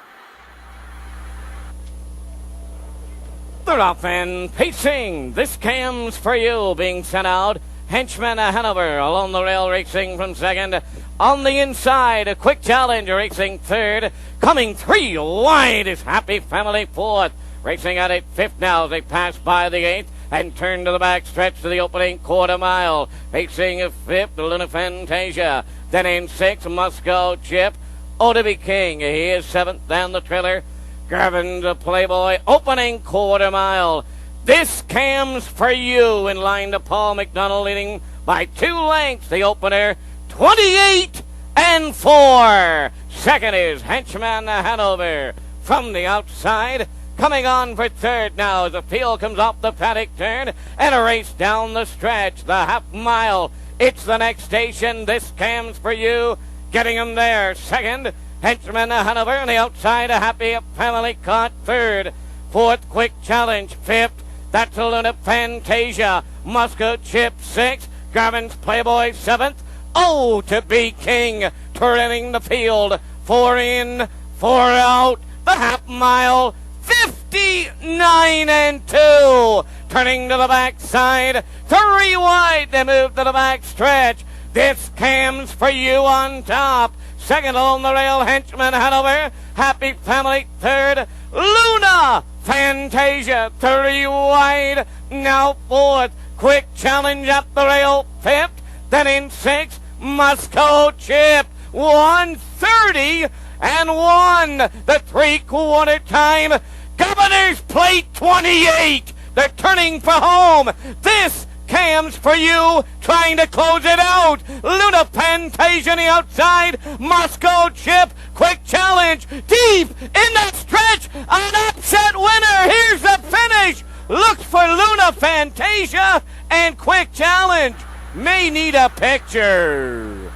They're off and pacing. This cam's for you being sent out. Henchman Hanover along the rail racing from second. On the inside, a Quick Challenge racing third. Coming 3 wide is Happy Family fourth. Racing at it fifth now as they pass by the 8th and turn to the back stretch to the opening quarter mile. Racing a fifth, Luna Fantasia. Then in 6th, Musco Chip. Oh, to be King. He is 7th down the trailer. Grabbing the Playboy, opening quarter mile. This cam's for you in line to Paul McDonald, leading by 2 lengths. The opener, 28 and 4. Second is Henchman Hanover from the outside. Coming on for third now as the field comes off the paddock turn and a race down the stretch, the half mile. It's the next station. This cam's for you. Getting him there. Second, Henchman Hanover on the outside, a Happy Family caught third. Fourth, Quick Challenge. Fifth, that's a Luna Fantasia. Musco Chip 6th. Garvin's Playboy 7th. Oh, to be King turning the field. 4 in, 4 out. The half mile, 59 and 2. Turning to the backside. 3 wide. They move to the back stretch. This cam's for you on top. Second on the rail, Henchman Hanover. Happy Family third. Luna Fantasia, 30 wide, now fourth. Quick challenge up the rail, fifth. Then in sixth, Moscow Chip, 1:30 and 1. The three-quarter time. Governor's Plate 28. They're turning for home. This Cam's for you, trying to close it out. Luna Fantasia on the outside. Moscow Chip, quick challenge. Deep in the stretch. An upset winner. Here's the finish. Looks for Luna Fantasia and quick challenge. May need a picture.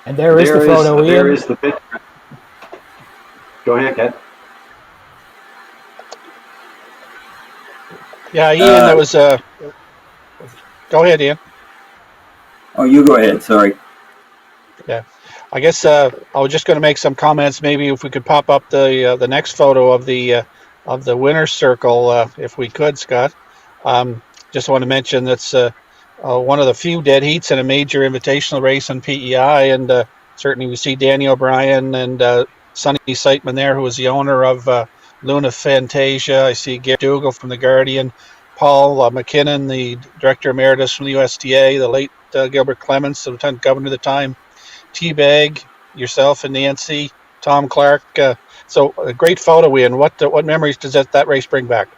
And there is the photo, Ian. There is the picture. Go ahead, Ken. Yeah, Ian, that was go ahead, Ian. Oh, you go ahead. Sorry. Yeah, I guess I was just going to make some comments. Maybe if we could pop up the next photo of the winner's circle, if we could, Scott. Just want to mention that's one of the few dead heats in a major invitational race on PEI, and certainly we see Danny O'Brien and Sonny Seitman there, who was the owner of Luna Fantasia. I see Gary Dougal from The Guardian, Paul McKinnon, the Director Emeritus from the USTA, the late Gilbert Clements, the Lieutenant Governor at the time, T-Bag, yourself and Nancy, Tom Clark. So a great photo, Ian. What memories does that race bring back?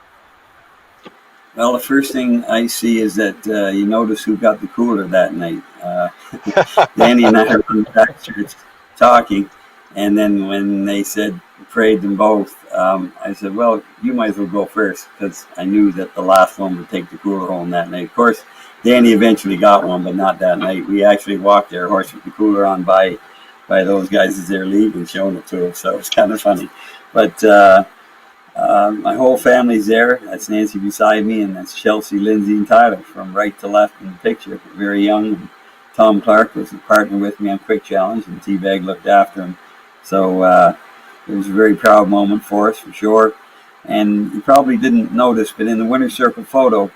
Well, the first thing I see is that you notice who got the cooler that night. Danny and I were on the backstretch talking, and then when they said prayed them both, I said, well, you might as well go first, because I knew that the last one would take the cooler home that night. Of course, Danny eventually got one, but not that night. We actually walked their horse with the cooler on by those guys as they're leaving, showing it to them, so it's kind of funny. But my whole family's there. That's Nancy beside me, and that's Chelsea, Lindsay, and Tyler from right to left in the picture. Very young. And Tom Clark was a partner with me on Quick Challenge, and T-Bag looked after him. So it was a very proud moment for us, for sure. And you probably didn't notice, but in the winner's circle photo,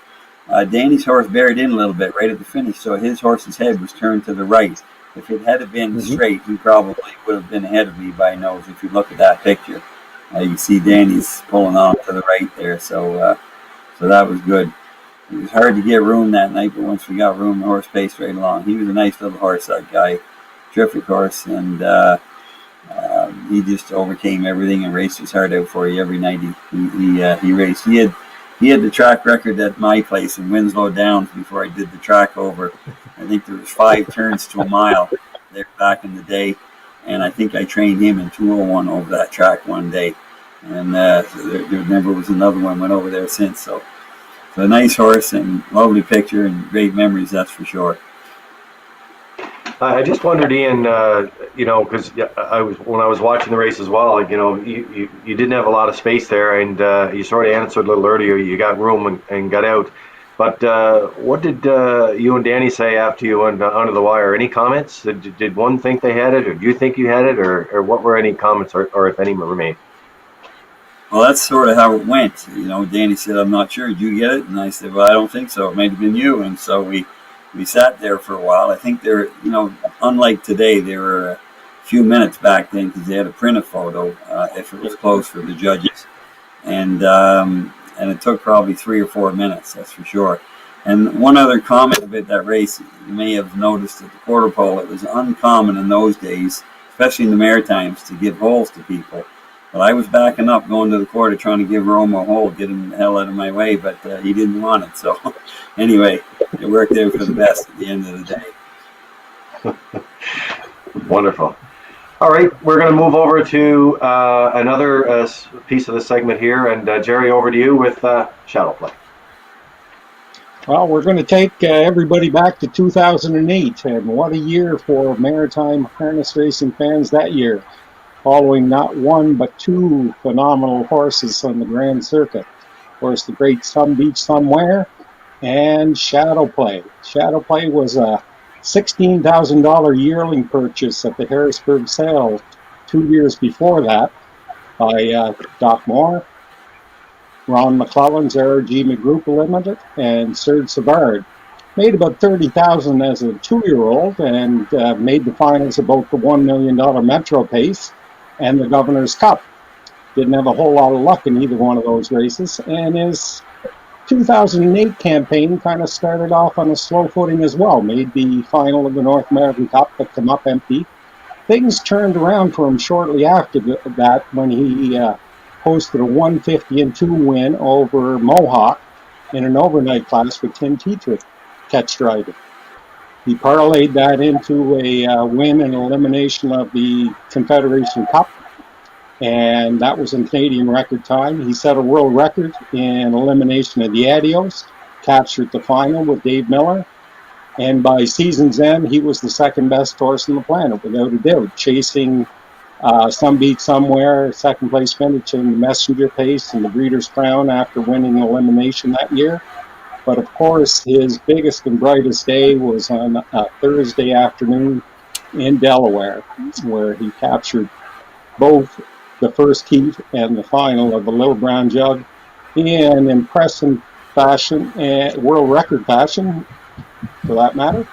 Danny's horse buried in a little bit right at the finish, so his horse's head was turned to the right. If it had been straight, he probably would have been ahead of me by nose if you look at that picture. You can see Danny's pulling off to the right there, so that was good. It was hard to get room that night, but once we got room, the horse paced right along. He was a nice little horse, that guy. Terrific horse, and he just overcame everything and raced his heart out for you every night he raced. He had the track record at my place in Winslow Downs before I did the track over. I think there was 5 turns to a mile there back in the day. And I think I trained him in 201 over that track one day. And there never was another one. Went over there since. So a nice horse and lovely picture and great memories, that's for sure. I just wondered, Ian, because when I was watching the race as well, you didn't have a lot of space there, and you sort of answered a little earlier. You got room and got out. But what did you and Danny say after you went under the wire? Any comments? Did one think they had it, or do you think you had it, or what were any comments, or if any were made? Well, that's sort of how it went. Danny said, "I'm not sure. Did you get it?" And I said, "Well, I don't think so. It may have been you." And so we sat there for a while. I think they're, unlike today, they were a few minutes back then because they had to print a photo if it was close for the judges. And it took probably 3 or 4 minutes, that's for sure. And one other comment about that race, you may have noticed at the quarter pole, it was uncommon in those days, especially in the Maritimes, to give holes to people. But I was backing up, going to the quarter, trying to give Rome a hole, get him the hell out of my way, but he didn't want it. So anyway, it worked out for the best at the end of the day. Wonderful. All right, we're going to move over to another piece of the segment here, and Jerry, over to you with Shadow Play. Well, we're going to take everybody back to 2008, and what a year for maritime harness racing fans that year, following not one but 2 phenomenal horses on the Grand Circuit. Of course, the great Sun Beach Somewhere and Shadow Play. Shadow Play was a $16,000 yearling purchase at the Harrisburg sale 2 years before that by Doc Moir, Ron McClellan's RG McGroup Limited, and Serge Savard. made about 30,000 as a 2-year-old, and made the finals of both the $1 million Metro Pace and the Governor's Cup. Didn't have a whole lot of luck in either one of those races, and his 2008 campaign kind of started off on a slow footing as well. Made the final of the North American Cup, but come up empty. Things turned around for him shortly after that when he posted a 150-2 win over Mohawk in an overnight class with Tim Tetrick catch driving. He parlayed that into a win and elimination of the Confederation Cup, and that was in Canadian record time. He set a world record in elimination of the Adios, captured the final with Dave Miller, and by season's end, he was the second best horse on the planet, without a doubt, chasing Some Beat Somewhere, second place finish in the Messenger Pace and the Breeders' Crown after winning elimination that year. But of course, his biggest and brightest day was on a Thursday afternoon in Delaware, where he captured both the first heat and the final of the Little Brown Jug in impressive fashion, and world record fashion, for that matter.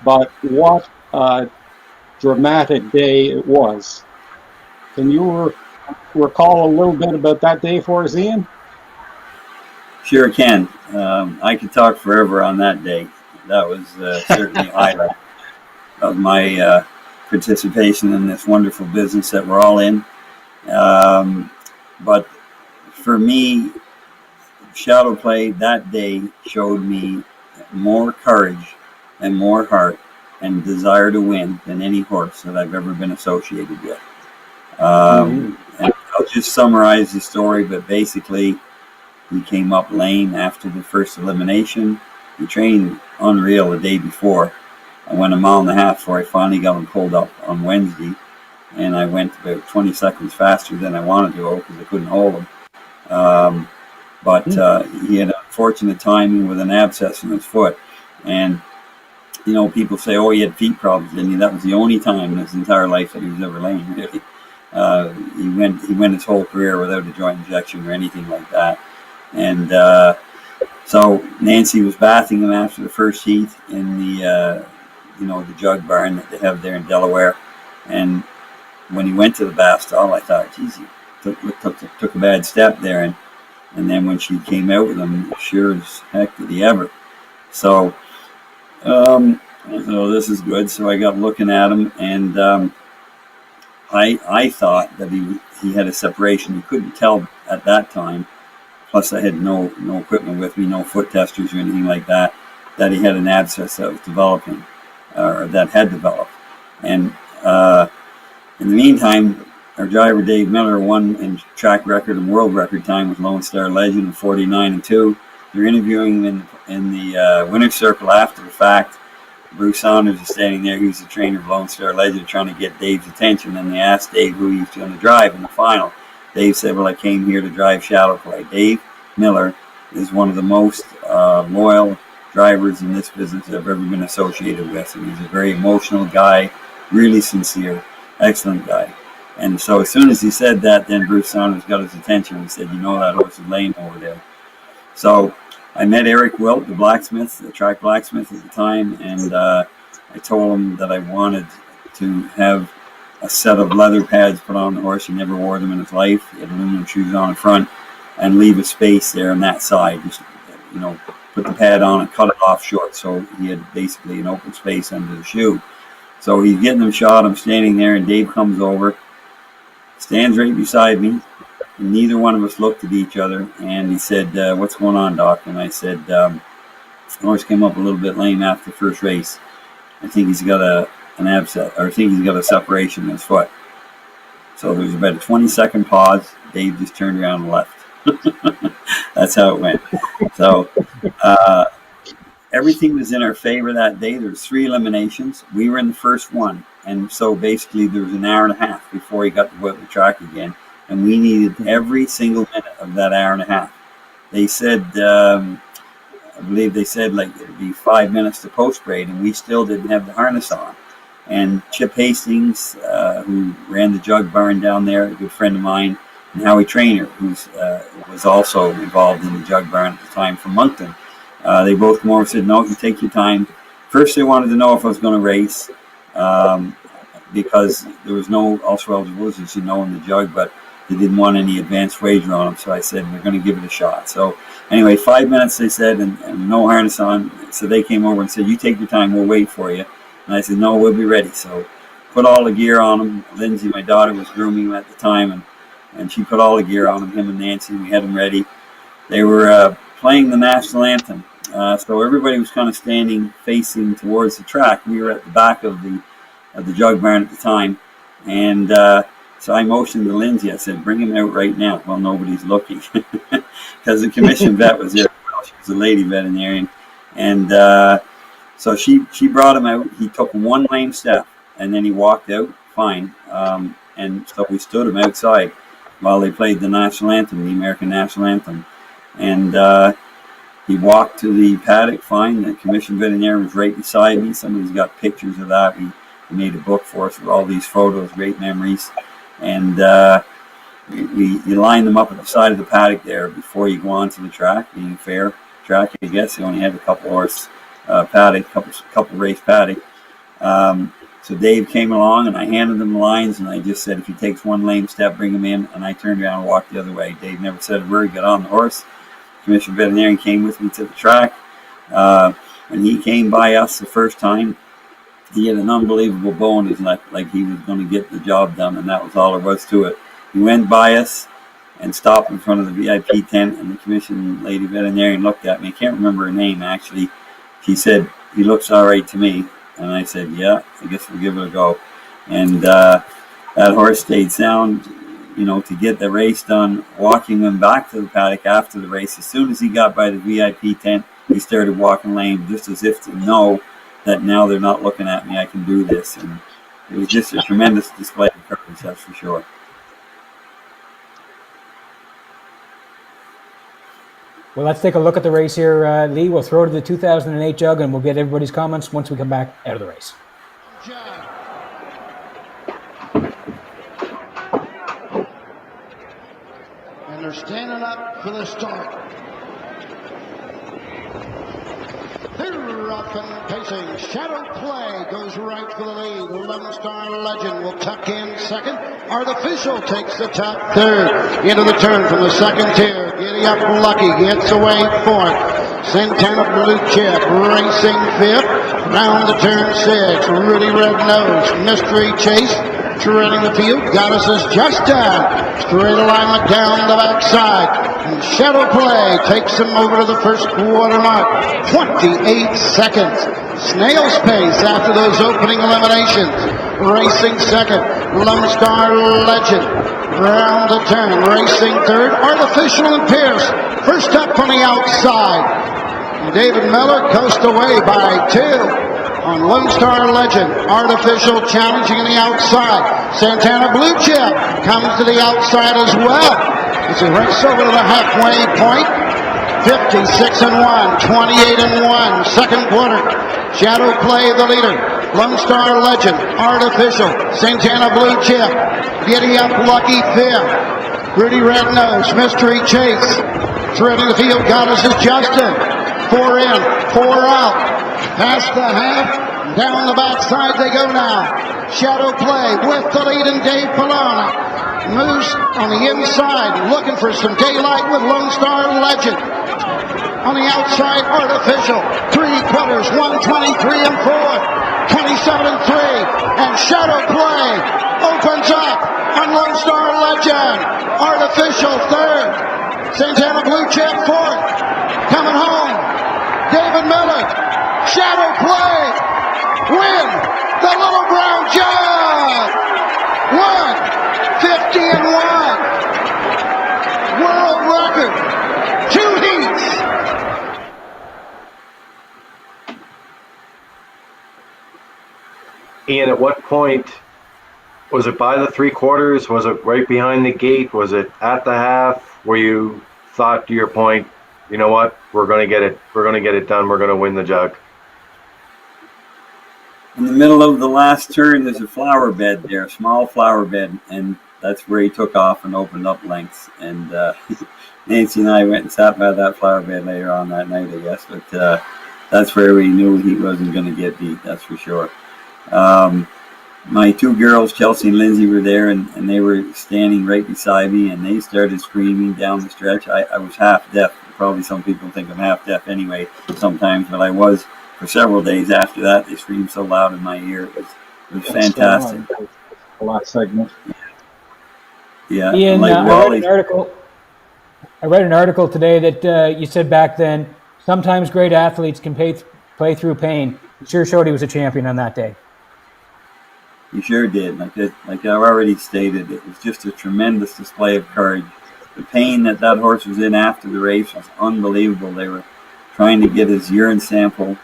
But what a dramatic day it was. Can you recall a little bit about that day for us, Ian? Sure can. I could talk forever on that day. That was certainly a highlight of my participation in this wonderful business that we're all in. But for me, shadow play that day showed me more courage and more heart and desire to win than any horse that I've ever been associated with. And I'll just summarize the story, but basically, he came up lame after the first elimination. He trained unreal the day before. I went a mile and a half before I finally got him pulled up on Wednesday, and I went about 20 seconds faster than I wanted to go because I couldn't hold him. But he had unfortunate timing with an abscess in his foot. And, you know, people say, oh, he had feet problems, didn't he? That was the only time in his entire life that he was ever lame, really. He went his whole career without a joint injection or anything like that. And so Nancy was bathing him after the first heat in the, the jug barn that they have there in Delaware. And when he went to the bath stall, I thought, geez, he took a bad step there. And then when she came out with him, sure as heck did he ever. So, this is good. So I got looking at him, and I thought that he had a separation. You couldn't tell at that time. Plus, I had no equipment with me, no foot testers or anything like that, that he had an abscess that was developing, or that had developed. And in the meantime, our driver, Dave Miller, won in track record and world record time with Lone Star Legend, 49-2. They're interviewing him in the winner's circle after the fact. Bruce Saunders is standing there. He's the trainer of Lone Star Legend, trying to get Dave's attention. And they asked Dave who he was going to drive in the final. Dave said, well, I came here to drive shadow play. Dave Miller is one of the most loyal drivers in this business I've ever been associated with. And he's a very emotional guy, really sincere, excellent guy. And so as soon as he said that, then Bruce Saunders got his attention and said, you know, that horse is lame over there. So I met Eric Wilt, the blacksmith, the track blacksmith at the time, and I told him that I wanted to have a set of leather pads put on the horse. He never wore them in his life. He had aluminum shoes on the front, and leave a space there on that side. Just, put the pad on and cut it off short, so he had basically an open space under the shoe. So he's getting them shot. I'm standing there, and Dave comes over, stands right beside me. And neither one of us looked at each other, and he said, what's going on, Doc? And I said, the horse came up a little bit lame after the first race. I think he's got an abscess, or I think he's got a separation in his foot. So there was about a 20-second pause. Dave just turned around and left. That's how it went. So everything was in our favor that day. There was 3 eliminations. We were in the first one, and so basically there was an hour and a half before he got to go out the track again. And we needed every single minute of that hour and a half. They said, I believe they said like it'd be 5 minutes to post grade, and we still didn't have the harness on. And Chip Hastings, who ran the jug barn down there, a good friend of mine, and Howie Trainer, who was also involved in the jug barn at the time from Moncton, They both come over and said, no, you take your time. First, they wanted to know if I was going to race, because there was no ultra eligibles, as you know, in the jug, but they didn't want any advanced wager on them. So I said, we're going to give it a shot. So anyway, 5 minutes, they said, and no harness on. So they came over and said, you take your time, we'll wait for you. And I said, no, we'll be ready. So put all the gear on them. Lindsay, my daughter, was grooming him at the time, and she put all the gear on him and Nancy, and we had them ready. They were playing the national anthem. So everybody was kind of standing facing towards the track. We were at the back of the jug barn at the time. And so I motioned to Lindsay. I said, bring him out right now. Well, nobody's looking because the commission vet was there. She was a lady veterinarian. And so she brought him out. He took one lame step and then he walked out fine. And so we stood him outside while they played the national anthem, the American national anthem. And he walked to the paddock fine. The commission veterinarian was right beside me. Somebody's got pictures of that. We made a book for us with all these photos, great memories. And you line them up at the side of the paddock there before you go on to the track, being a fair track, I guess. They only had a couple horse paddock, couple race paddock. So Dave came along and I handed him the lines and I just said, if he takes one lame step, bring him in. And I turned around and walked the other way. Dave never said a word, got on the horse. Commission veterinarian came with me to the track. And he came by us the first time. He had an unbelievable bow in his neck, like he was going to get the job done, and that was all there was to it. He went by us and stopped in front of the VIP tent, and the commission lady veterinarian looked at me. I can't remember her name, actually. She said, he looks all right to me. And I said, yeah, I guess we'll give it a go. And that horse stayed sound, to get the race done, walking him back to the paddock after the race. As soon as he got by the VIP tent, he started walking lame, just as if to know that now they're not looking at me, I can do this. And it was just a tremendous display of courage, that's for sure. Well, let's take a look at the race here, Lee. We'll throw to the 2008 jug, and we'll get everybody's comments once we come back out of the race. And they're standing up for the start. They're up and pacing. Shadow Play goes right for the lead. Lone Star Legend will tuck in second. Artificial takes the tuck third. Into the turn from the second tier. Giddy Up Lucky gets away fourth. Santana Blue Chip racing fifth. Round the turn six. Rudy Red Nose. Mystery Chase treading the field. Goddesses Justin. Straight alignment down the backside. And Shadow Play takes him over to the first quarter mark. 28 seconds. Snail's pace after those opening eliminations. Racing second. Lone Star Legend. Round the turn. Racing third. Artificial and Pierce. First up on the outside. And David Miller coast away by 2 on Lone Star Legend. Artificial challenging on the outside. Santana Blue Chip comes to the outside as well. It's a race over to the halfway point. 56-1, 28-1, second quarter. Shadow Play the leader. Lone Star Legend, Artificial, Santana Blue Chip, Giddy Up Lucky fifth. Rudy Red Nose, Mystery Chase. Threading the field, Goddesses Justin. 4 in, 4 out. Past the half, down the backside they go now. Shadow Play with the lead and Dave Polana moves on the inside, looking for some daylight with Lone Star Legend. On the outside, Artificial. 3 quarters, 1:23 and 4, 27 and 3, and Shadow Play opens up on Lone Star Legend. Artificial third, Santana Blue Chip fourth. Coming home, David Miller. Shadow Play win the Little Brown Jug. 1:50-1. World record. 2 heats. Ian, at what point, was it by the 3 quarters? Was it right behind the gate? Was it at the half where you thought to your point, you know what, we're going to get it done, we're going to win the jug? In the middle of the last turn, there's a flower bed there, a small flower bed, and that's where he took off and opened up lengths. And Nancy and I went and sat by that flower bed later on that night, I guess. But that's where we knew he wasn't going to get beat, that's for sure. My two girls, Chelsea and Lindsay, were there, and they were standing right beside me, and they started screaming down the stretch. I was half deaf. Probably some people think I'm half deaf anyway sometimes, but I was for several days after that. They screamed so loud in my ear. It was fantastic. The last segment. Yeah. Ian, like Wally, I read an article today that you said back then, sometimes great athletes can play through pain. You sure showed he was a champion on that day. He sure did. Like I've already stated, it was just a tremendous display of courage. The pain that horse was in after the race was unbelievable. They were trying to get his urine sample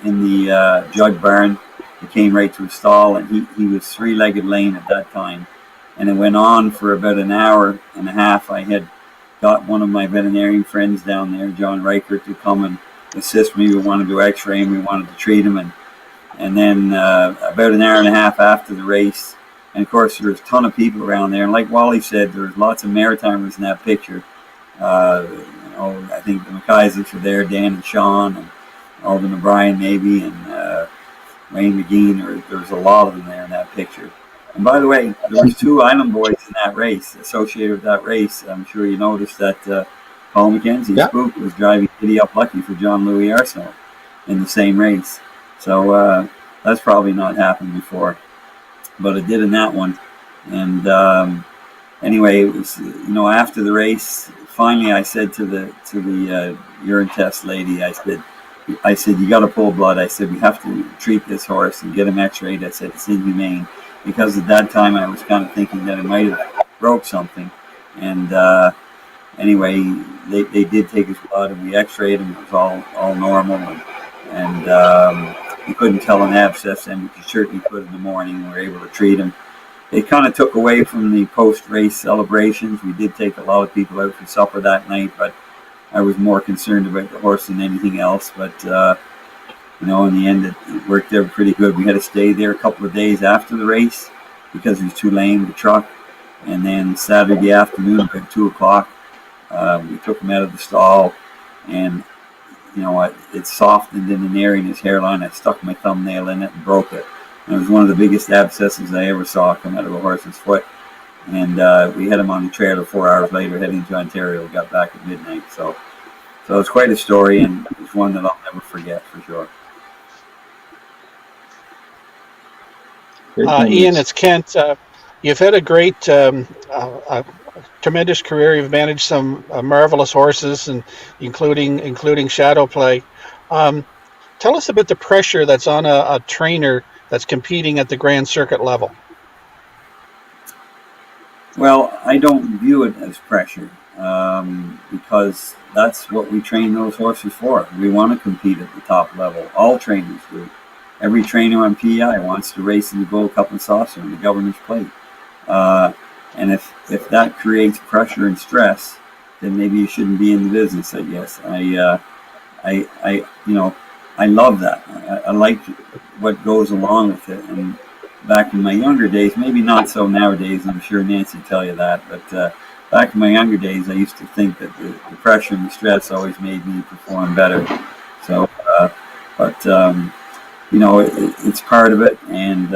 in the jug barn. It came right to a stall, and he was three-legged lame at that time. And it went on for about an hour and a half. I had got one of my veterinarian friends down there, John Reichert, to come and assist me. We wanted to x-ray him. We wanted to treat him. And then about an hour and a half after the race, and of course there was a ton of people around there. And like Wally said, there was lots of Maritimers in that picture. I think the McIsaacs were there, Dan and Sean, and Alden O'Brien maybe, and Wayne McGee. There was a lot of them there in that picture. And by the way, there was two Island boys in that race, associated with that race. I'm sure you noticed that Paul McKenzie, Spook, was driving Giddy Up Lucky for John Louis Arsenault in the same race. So that's probably not happened before, but it did in that one. And anyway, it was, after the race, finally I said to the urine test lady, I said, you got to pull blood. I said, we have to treat this horse and get him x-rayed. I said, it's inhumane, because at that time I was kind of thinking that it might have broke something. And anyway, they did take his blood, and we x-rayed him. It was all normal, and you couldn't tell an abscess, and you certainly could in the morning. We were able to treat him. It kind of took away from the post-race celebrations. We did take a lot of people out for supper that night, but I was more concerned about the horse than anything else. But in the end, it worked out pretty good. We had to stay there a couple of days after the race because he was too lame to truck. And then Saturday afternoon, about 2 o'clock, we took him out of the stall, and it softened in an area in his hairline. I stuck my thumbnail in it and broke it. And it was one of the biggest abscesses I ever saw come out of a horse's foot. And we had him on the trailer 4 hours later, heading to Ontario. We got back at midnight. So it's quite a story, and it's one that I'll never forget for sure. Ian, it's Kent. You've had a great, tremendous career. You've managed some marvelous horses, and including Shadow Play. Tell us about the pressure that's on a trainer that's competing at the Grand Circuit level. Well, I don't view it as pressure because that's what we train those horses for. We want to compete at the top level. All trainers do. Every trainer on PEI wants to race in the Gold Cup and Saucer and the Governor's Plate. And if that creates pressure and stress, then maybe you shouldn't be in the business, I guess. I love that. I like what goes along with it. And back in my younger days, maybe not so nowadays, I'm sure Nancy will tell you that, but back in my younger days, I used to think that the pressure and the stress always made me perform better. So, it's part of it, and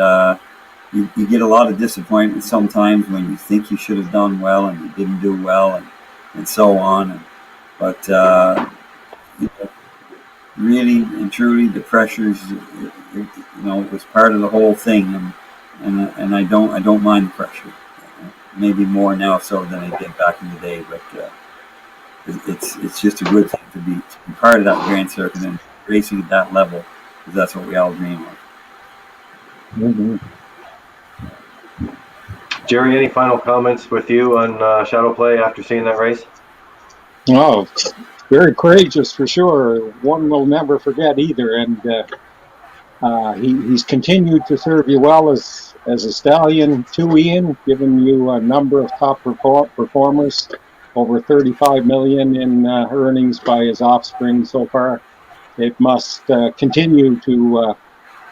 you get a lot of disappointment sometimes when you think you should have done well and you didn't do well, and so on. But really and truly, the pressures, it was part of the whole thing, and I don't mind the pressure. Maybe more now so than I did back in the day, but it's just a good thing to be part of that Grand Circuit and racing at that level, because that's what we all dream of. Mm-hmm. Jerry, any final comments with you on Shadow Play after seeing that race? Oh, very courageous for sure. One we'll never forget either. And he's continued to serve you well as a stallion too, Ian, giving you a number of top performers, over $35 million in earnings by his offspring so far. It must continue to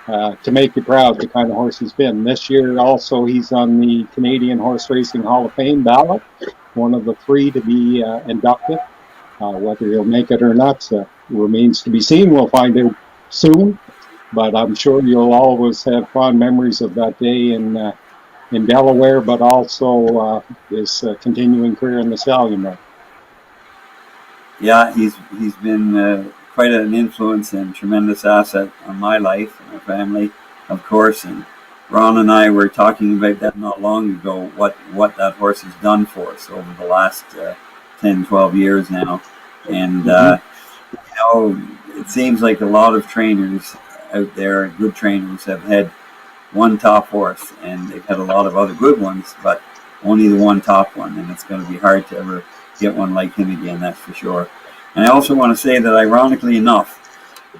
to make you proud, the kind of horse he's been. This year also he's on the Canadian Horse Racing Hall of Fame ballot, one of the 3 to be inducted. Whether he'll make it or not remains to be seen. We'll find out soon, but I'm sure you'll always have fond memories of that day in Delaware, but also his continuing career in the stallion market. Yeah, he's been quite an influence and tremendous asset on my life and my family, of course. And Ron and I were talking about that not long ago, what that horse has done for us over the last 10, 12 years now. And, it seems like a lot of trainers out there, good trainers, have had one top horse, and they've had a lot of other good ones, but only the one top one. And it's going to be hard to ever get one like him again, that's for sure. And I also want to say that, ironically enough,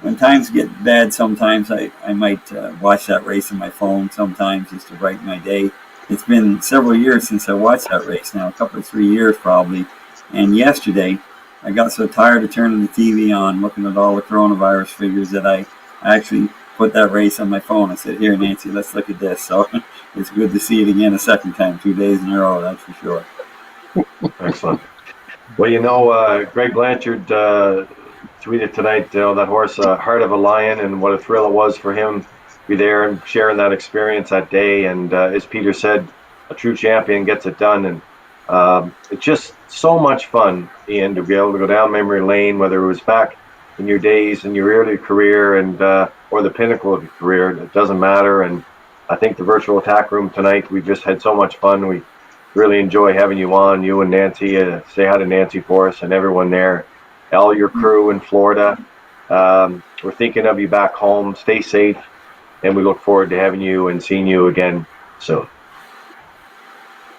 when times get bad, sometimes I might watch that race on my phone sometimes just to brighten my day. It's been several years since I watched that race now, a couple of 3 years probably. And yesterday, I got so tired of turning the TV on, looking at all the coronavirus figures, that I actually put that race on my phone. I said, "Here, Nancy, let's look at this." So it's good to see it again a second time, 2 days in a row, that's for sure. Excellent. Well, Greg Blanchard tweeted tonight, that horse, Heart of a Lion, and what a thrill it was for him to be there and sharing that experience that day. And as Peter said, a true champion gets it done. And it's just so much fun, Ian, to be able to go down memory lane, whether it was back in your days in your early career and or the pinnacle of your career. It doesn't matter. And I think the virtual Tack Room tonight, we just had so much fun. We really enjoy having you on, you and Nancy. Say hi to Nancy for us and everyone there, all your crew in Florida. We're thinking of you back home. Stay safe, and we look forward to having you and seeing you again soon.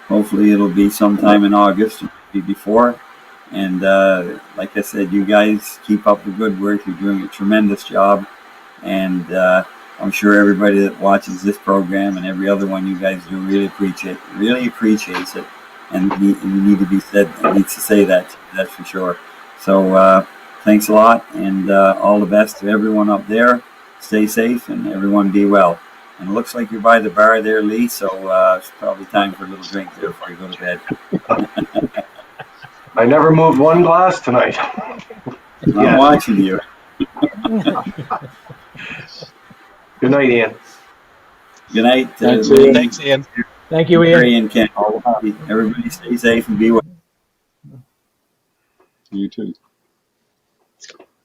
Hopefully it'll be sometime in August, maybe before. And like I said, you guys keep up the good work. You're doing a tremendous job. And I'm sure everybody that watches this program and every other one you guys do really appreciates it. And you need to be said, needs to say that, that's for sure. So thanks a lot, and all the best to everyone up there. Stay safe, and everyone be well. And it looks like you're by the bar there, Lee, so it's probably time for a little drink there before you go to bed. I never moved one glass tonight. I'm watching you. Good night, Ian. Good night. Thanks, Ian. Thank you, Ian. Gary and Ken. Everybody stay safe and be well. You too.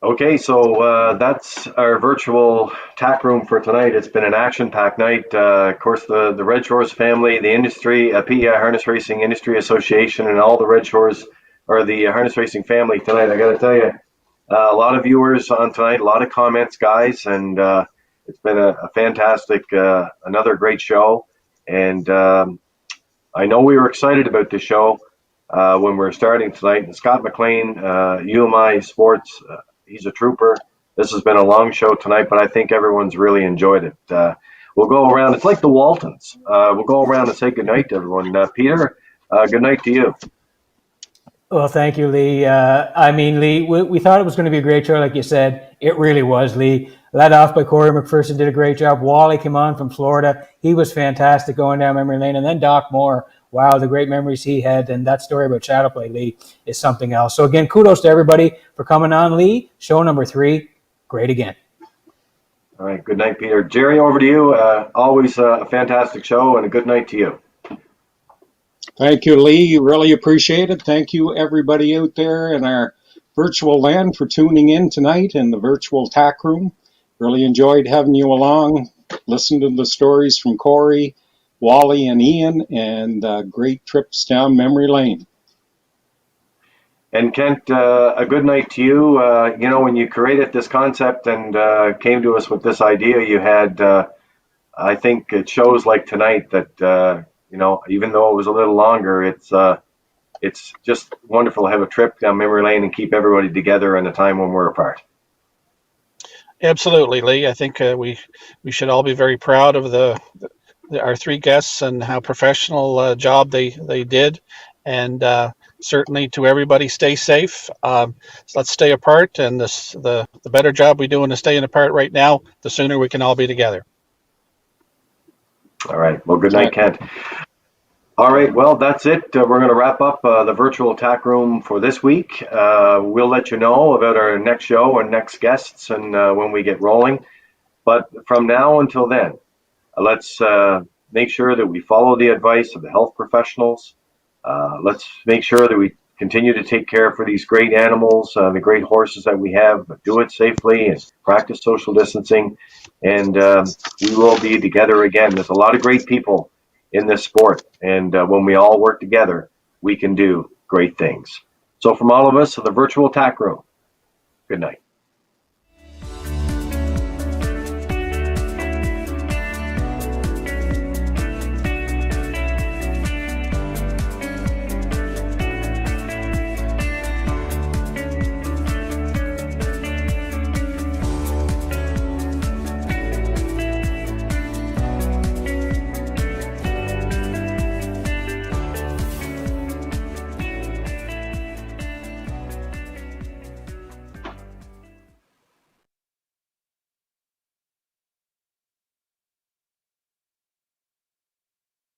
Okay, so that's our virtual Tack Room for tonight. It's been an action-packed night. Of course, the Red Shores family, the industry, PEI Harness Racing Industry Association, and all the Red Shores, or the harness racing family tonight. I got to tell you, a lot of viewers on tonight, a lot of comments, guys, and it's been a fantastic, another great show. And I know we were excited about this show when we were starting tonight. And Scott McLean, UMI Sports, he's a trooper. This has been a long show tonight, but I think everyone's really enjoyed it. We'll go around. It's like the Waltons. We'll go around and say goodnight to everyone. Peter, good night to you. Well, thank you, Lee. Lee, we thought it was going to be a great show, like you said. It really was, Lee. Led off by Corey McPherson, did a great job. Wally came on from Florida. He was fantastic going down memory lane. And then Doc Moir, wow, the great memories he had. And that story about Shadowplay, Lee, is something else. So again, kudos to everybody for coming on, Lee. Show number 3, great again. All right, good night, Peter. Jerry, over to you. Always a fantastic show, and a good night to you. Thank you, Lee. Really appreciate it. Thank you, everybody out there in our virtual land, for tuning in tonight in the virtual Tack Room. Really enjoyed having you along. Listen to the stories from Corey, Wally, and Ian, and great trips down memory lane. And Kent, a good night to you. When you created this concept and came to us with this idea you had, I think it shows like tonight that, even though it was a little longer, it's just wonderful to have a trip down memory lane and keep everybody together in a time when we're apart. Absolutely, Lee. I think we should all be very proud of our 3 guests and how professional job they did. And certainly to everybody, stay safe. So let's stay apart. And the better job we do in staying apart right now, the sooner we can all be together. All right. Well, good night, Kent. All right. Well, that's it. We're going to wrap up the virtual Tack Room for this week. We'll let you know about our next show and next guests and when we get rolling. But from now until then, let's make sure that we follow the advice of the health professionals. Let's make sure that we continue to take care for these great animals, the great horses that we have, but do it safely and practice social distancing. And we will be together again. There's a lot of great people in this sport. And when we all work together, we can do great things. So from all of us at the virtual Tack Room, good night.